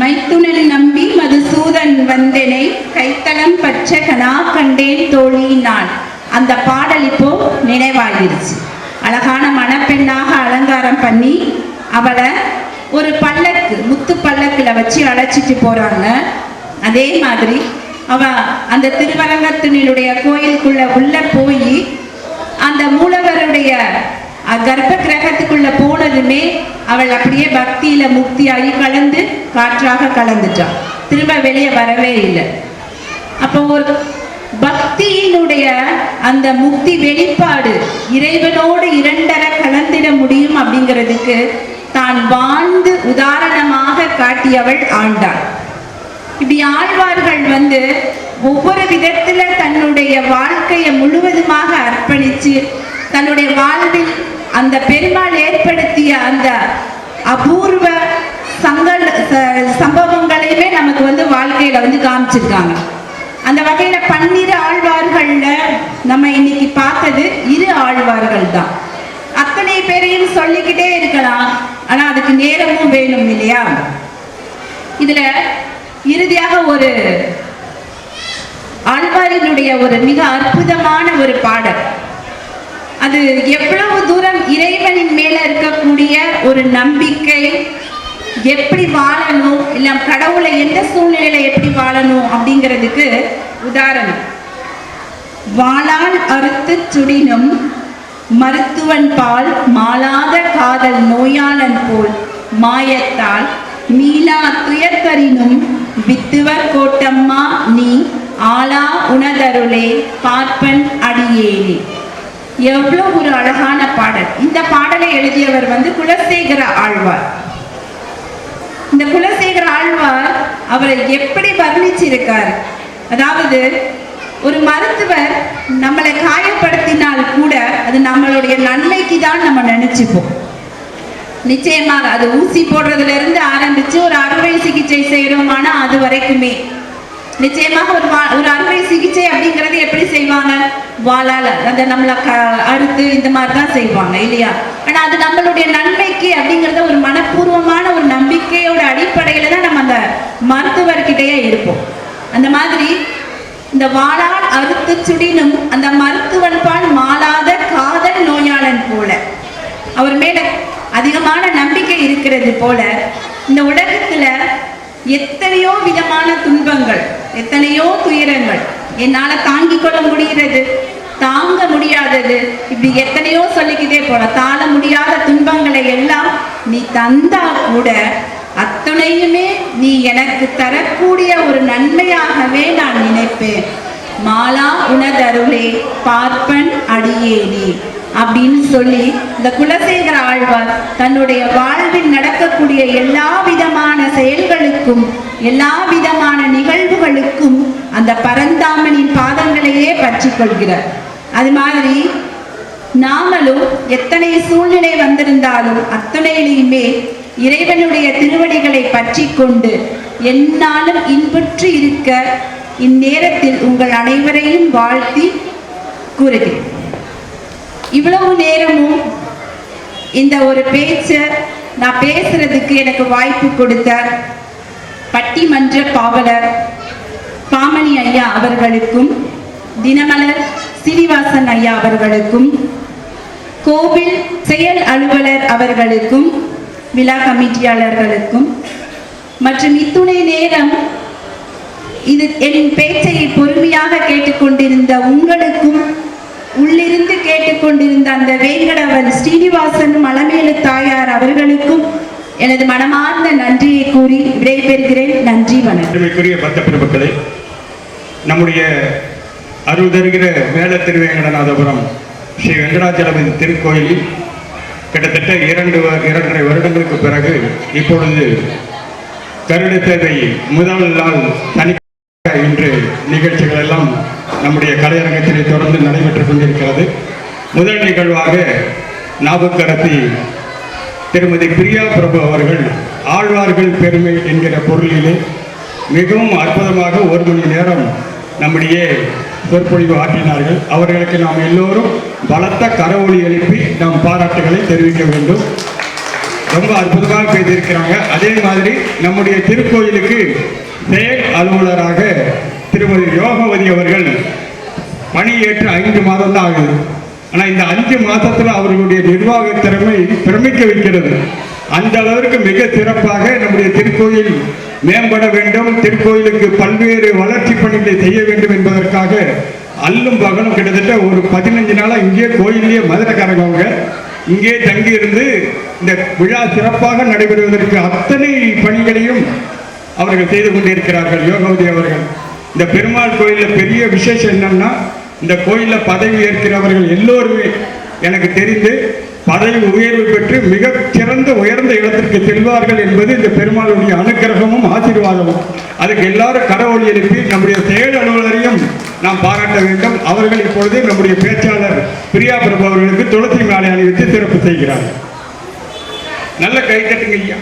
மைத்துணல் நம்பி மதுசூதன் வந்தெனை கைத்தளம் பற்ற கனா கண்டேன் தோழி நான். அந்த பாடல் இப்போ நினைவாகிருச்சு. அழகான மணப்பெண்ணாக அலங்காரம் பண்ணி அவளை ஒரு பல்லக்கு, முத்து பல்லக்குல வச்சு அழைச்சிட்டு போறாங்க. அதே மாதிரி அவ அந்த திருவரங்கத்தினுடைய கோயிலுக்குள்ள உள்ள போய் அந்த மூலவருடைய கர்ப்ப கிரகத்துக்குள்ள போனதுமே அவள் அப்படியே பக்தியில முக்தியாகி கலந்து காற்றாக கலந்துட்டான், திரும்ப வெளியே வரவே இல்லை. அப்போ ஒரு பக்தியினுடைய அந்த முக்தி வெளிப்பாடு இறைவனோடு இரண்டரை கலந்திட முடியும் அப்படிங்கிறதுக்கு தான் வாழ்ந்து உதாரணமாக காட்டியவள் ஆண்டாள். இப்படி ஆழ்வார்கள் ஒவ்வொரு விதத்துல தன்னுடைய வாழ்க்கையை முழுவதுமாக அர்ப்பணிச்சு தன்னுடைய வாழ்வில் அந்த பெருமாள் ஏற்படுத்திய அந்த அபூர்வ சம்பவங்களையுமே நமக்கு வாழ்க்கையில காமிச்சிருக்காங்க. அந்த வகையில 12 ஆழ்வார்கள்ல நம்ம இன்னைக்கு பார்த்தது 2 ஆழ்வார்கள் தான். அத்தனை பேரையும் சொல்லிக்கிட்டே இருக்கலாம், ஆனா அதுக்கு நேரமும் வேணும் இல்லையா? இதுல இறுதியாக ஒரு ஆழ்வாரினுடைய ஒரு மிக அற்புதமான ஒரு பாடல். அது எவ்வளவு தூரம் இறைவனின் மேல இருக்கக்கூடிய ஒரு நம்பிக்கை, எப்படி வாழணும், இல்ல கடவுளை எந்த சூழ்நிலையில எப்படி வாழணும் அப்படிங்கிறதுக்கு உதாரணம். வாளால் அறுத்து சுடினும் மருத்துவன் பால் மாளாத காதல் நோயாளன் போல் மாயத்தால் மீளா துயர்கரினும் வித்துவர் கோட்டம்மா நீ ஆளா உணதருளே பார்ப்பன் அடியேனே. எவ்வளவு ஒரு அழகான பாடல். இந்த பாடலை எழுதியவர் குலசேகர ஆழ்வார். இந்த குலசேகர ஆழ்வார் அவரை எப்படி வர்ணிச்சிருக்கார், அதாவது ஒரு மருத்துவர் நம்மளை காயப்படுத்தினால் கூட அது நம்மளுடைய நன்மைக்கு தான் நம்ம நினைச்சுப்போம். நிச்சயமாக அது ஊசி போடுறதுல இருந்து ஆரம்பிச்சு ஒரு அறுவை சிகிச்சை செய்யறோமானா அது வரைக்குமே நிச்சயமாக ஒரு அறுவை சிகிச்சை அப்படிங்கிறது எப்படி செய்வாங்க, வாளால அதை நம்மளை அறுத்து இந்த மாதிரி தான் செய்வாங்க இல்லையா? ஆனா அது நம்மளுடைய நன்மைக்கு அப்படிங்கறத ஒரு மனப்பூர்வமான ஒரு நம்பிக்கையோட அடிப்படையில தான் நம்ம அந்த மருத்துவர்கிட்டயே இருப்போம். அந்த மாதிரி இந்த வாளால் அறுத்து சுடினும் அந்த மருத்துவன் பால் மாளாத காதல் பணியாளன் போல, அவர் மேல அதிகமான நம்பிக்கை இருக்கிறது போல, இந்த உலகத்துல எத்தனையோ விதமான துன்பங்கள், எத்தனையோ துயரங்கள், என்னால தாங்கிக் கொள்ள முடிகிறது, தாங்க முடியாதது, இப்படி எத்தனையோ சொல்லிக்கிட்டே போல, தாழ முடியாத துன்பங்களை எல்லாம் நீ தந்தா கூட அத்தனையுமே நீ எனக்கு தரக்கூடிய ஒரு நன்மையாகவே நான் நினைப்பேன். மாலா உனதருளே பார்ப்பன் அடியேனே அப்படின்னு சொல்லி இந்த குலசேகர ஆழ்வார் தன்னுடைய வாழ்வில் நடக்கக்கூடிய எல்லா விதமான செயல்களுக்கும், எல்லா விதமான நிகழ்வுகளுக்கும் அந்த பரந்தாமனின் பாதங்களையே பற்றி கொள்கிறார். அது மாதிரி நாமளும் எத்தனை சூழ்நிலை வந்திருந்தாலும் அத்தனையிலையுமே இறைவனுடைய திருவடிகளை பற்றி கொண்டு எந்நாளும் இன்புற்று இருக்க இந்நேரத்தில் உங்கள் அனைவரையும் வாழ்த்தி கூறுகிறேன். இவ்வளவு நேரமும் இந்த ஒரு பேச்சை நான் பேசுறதுக்கு எனக்கு வாய்ப்பு கொடுத்த பட்டிமன்ற பாவலர் பாமணி ஐயா அவர்களுக்கும், தினமலர் சீனிவாசன் ஐயா அவர்களுக்கும், கோவில் செயல் அலுவலர் அவர்களுக்கும், விழா கமிட்டியாளர்களுக்கும் மற்றும் இத்துணை நேரம் இது என் பேச்சை பொறுமையாக கேட்டுக்கொண்டிருந்த உங்களுக்கும், உள்ளிருந்து கேட்டுக்கொண்டிருந்த அந்த வேங்கடவன் ஸ்ரீனிவாசன் மலமேலு தாயார் அவர்களுக்கும் எனது மனமார்ந்த நன்றியை கூறி விடைபெறுகிறேன். நன்றி, வணக்கம். பக்த பெருமக்களே, நம்முடைய அருள்தருகிற மேல திருவேங்கடநாதபுரம் ஸ்ரீ வெங்கடாச்சலபதி திருக்கோயிலில் கிட்டத்தட்ட 2.5 வருடங்களுக்கு பிறகு இப்பொழுது கருட சேவை முதல் நாள் இன்று நிகழ்ச்சிகள் எல்லாம் நம்முடைய கலையரங்கத்திலே தொடர்ந்து நடைபெற்றுக் கொண்டிருக்கிறது. முதல் நிகழ்வாக நாவுக்கரசி திருமதி பிரியா பிரபு அவர்கள் ஆழ்வார்கள் பெருமை என்கிற பொருளிலே மிகவும் அற்புதமாக 1 மணி நேரம் நம்முடைய சொற்பொழிவு ஆற்றினார்கள். அவர்களுக்கு நாம் எல்லோரும் பலத்த கரவொலி எழுப்பி நாம் பாராட்டுகளை தெரிவிக்க வேண்டும். ரொம்ப அற்புதமாக பேசியிருக்கிறாங்க. அதே மாதிரி நம்முடைய திருக்கோயிலுக்கு செயல் அலுவலராக திருமதி யோகவதி அவர்கள் பணியேற்று 5 மாதம் தான் ஆகுது. ஆனால் இந்த 5 மாதத்தில் அவர்களுடைய நிர்வாக திறமை பிரமிக்க வைக்கிறது. அந்த அளவிற்கு மிக சிறப்பாக நம்முடைய திருக்கோயில் மேம்பட வேண்டும், திருக்கோயிலுக்கு பல்வேறு வளர்ச்சி பணிகளை செய்ய வேண்டும் என்பதற்காக அல்லும் பகலும் கிட்டத்தட்ட ஒரு 15 நாளாக இங்கே கோயிலே மதுரைக்காரங்க இங்கே தங்கியிருந்து இந்த விழா சிறப்பாக நடைபெறுவதற்கு அத்தனை பணிகளையும் அவர்கள் செய்து கொண்டிருக்கிறார்கள். யோகவதி அவர்கள் இந்த பெருமாள் கோயிலில் பெரிய விசேஷம் என்னன்னா, இந்த கோயிலில் பதவி ஏற்கிறவர்கள் எல்லோருமே எனக்கு தெரிந்து பதவி உயர்வு பெற்று மிக சிறந்த உயர்ந்த இடத்திற்கு செல்வார்கள் என்பது இந்த பெருமாளுடைய அனுக்கிரகமும் ஆசீர்வாதமும். அதுக்கு எல்லாரும் கடவுளை எழுப்பி நம்முடைய செயல் அலுவலரையும் நாம் பாராட்ட வேண்டும். அவர்கள் இப்பொழுது நம்முடைய பேச்சாளர் பிரியா பிரபு அவர்களுக்கு துளசி மாலை அணிவித்து சிறப்பு செய்கிறார்கள். நல்ல கை தட்டுங்க ஐயா.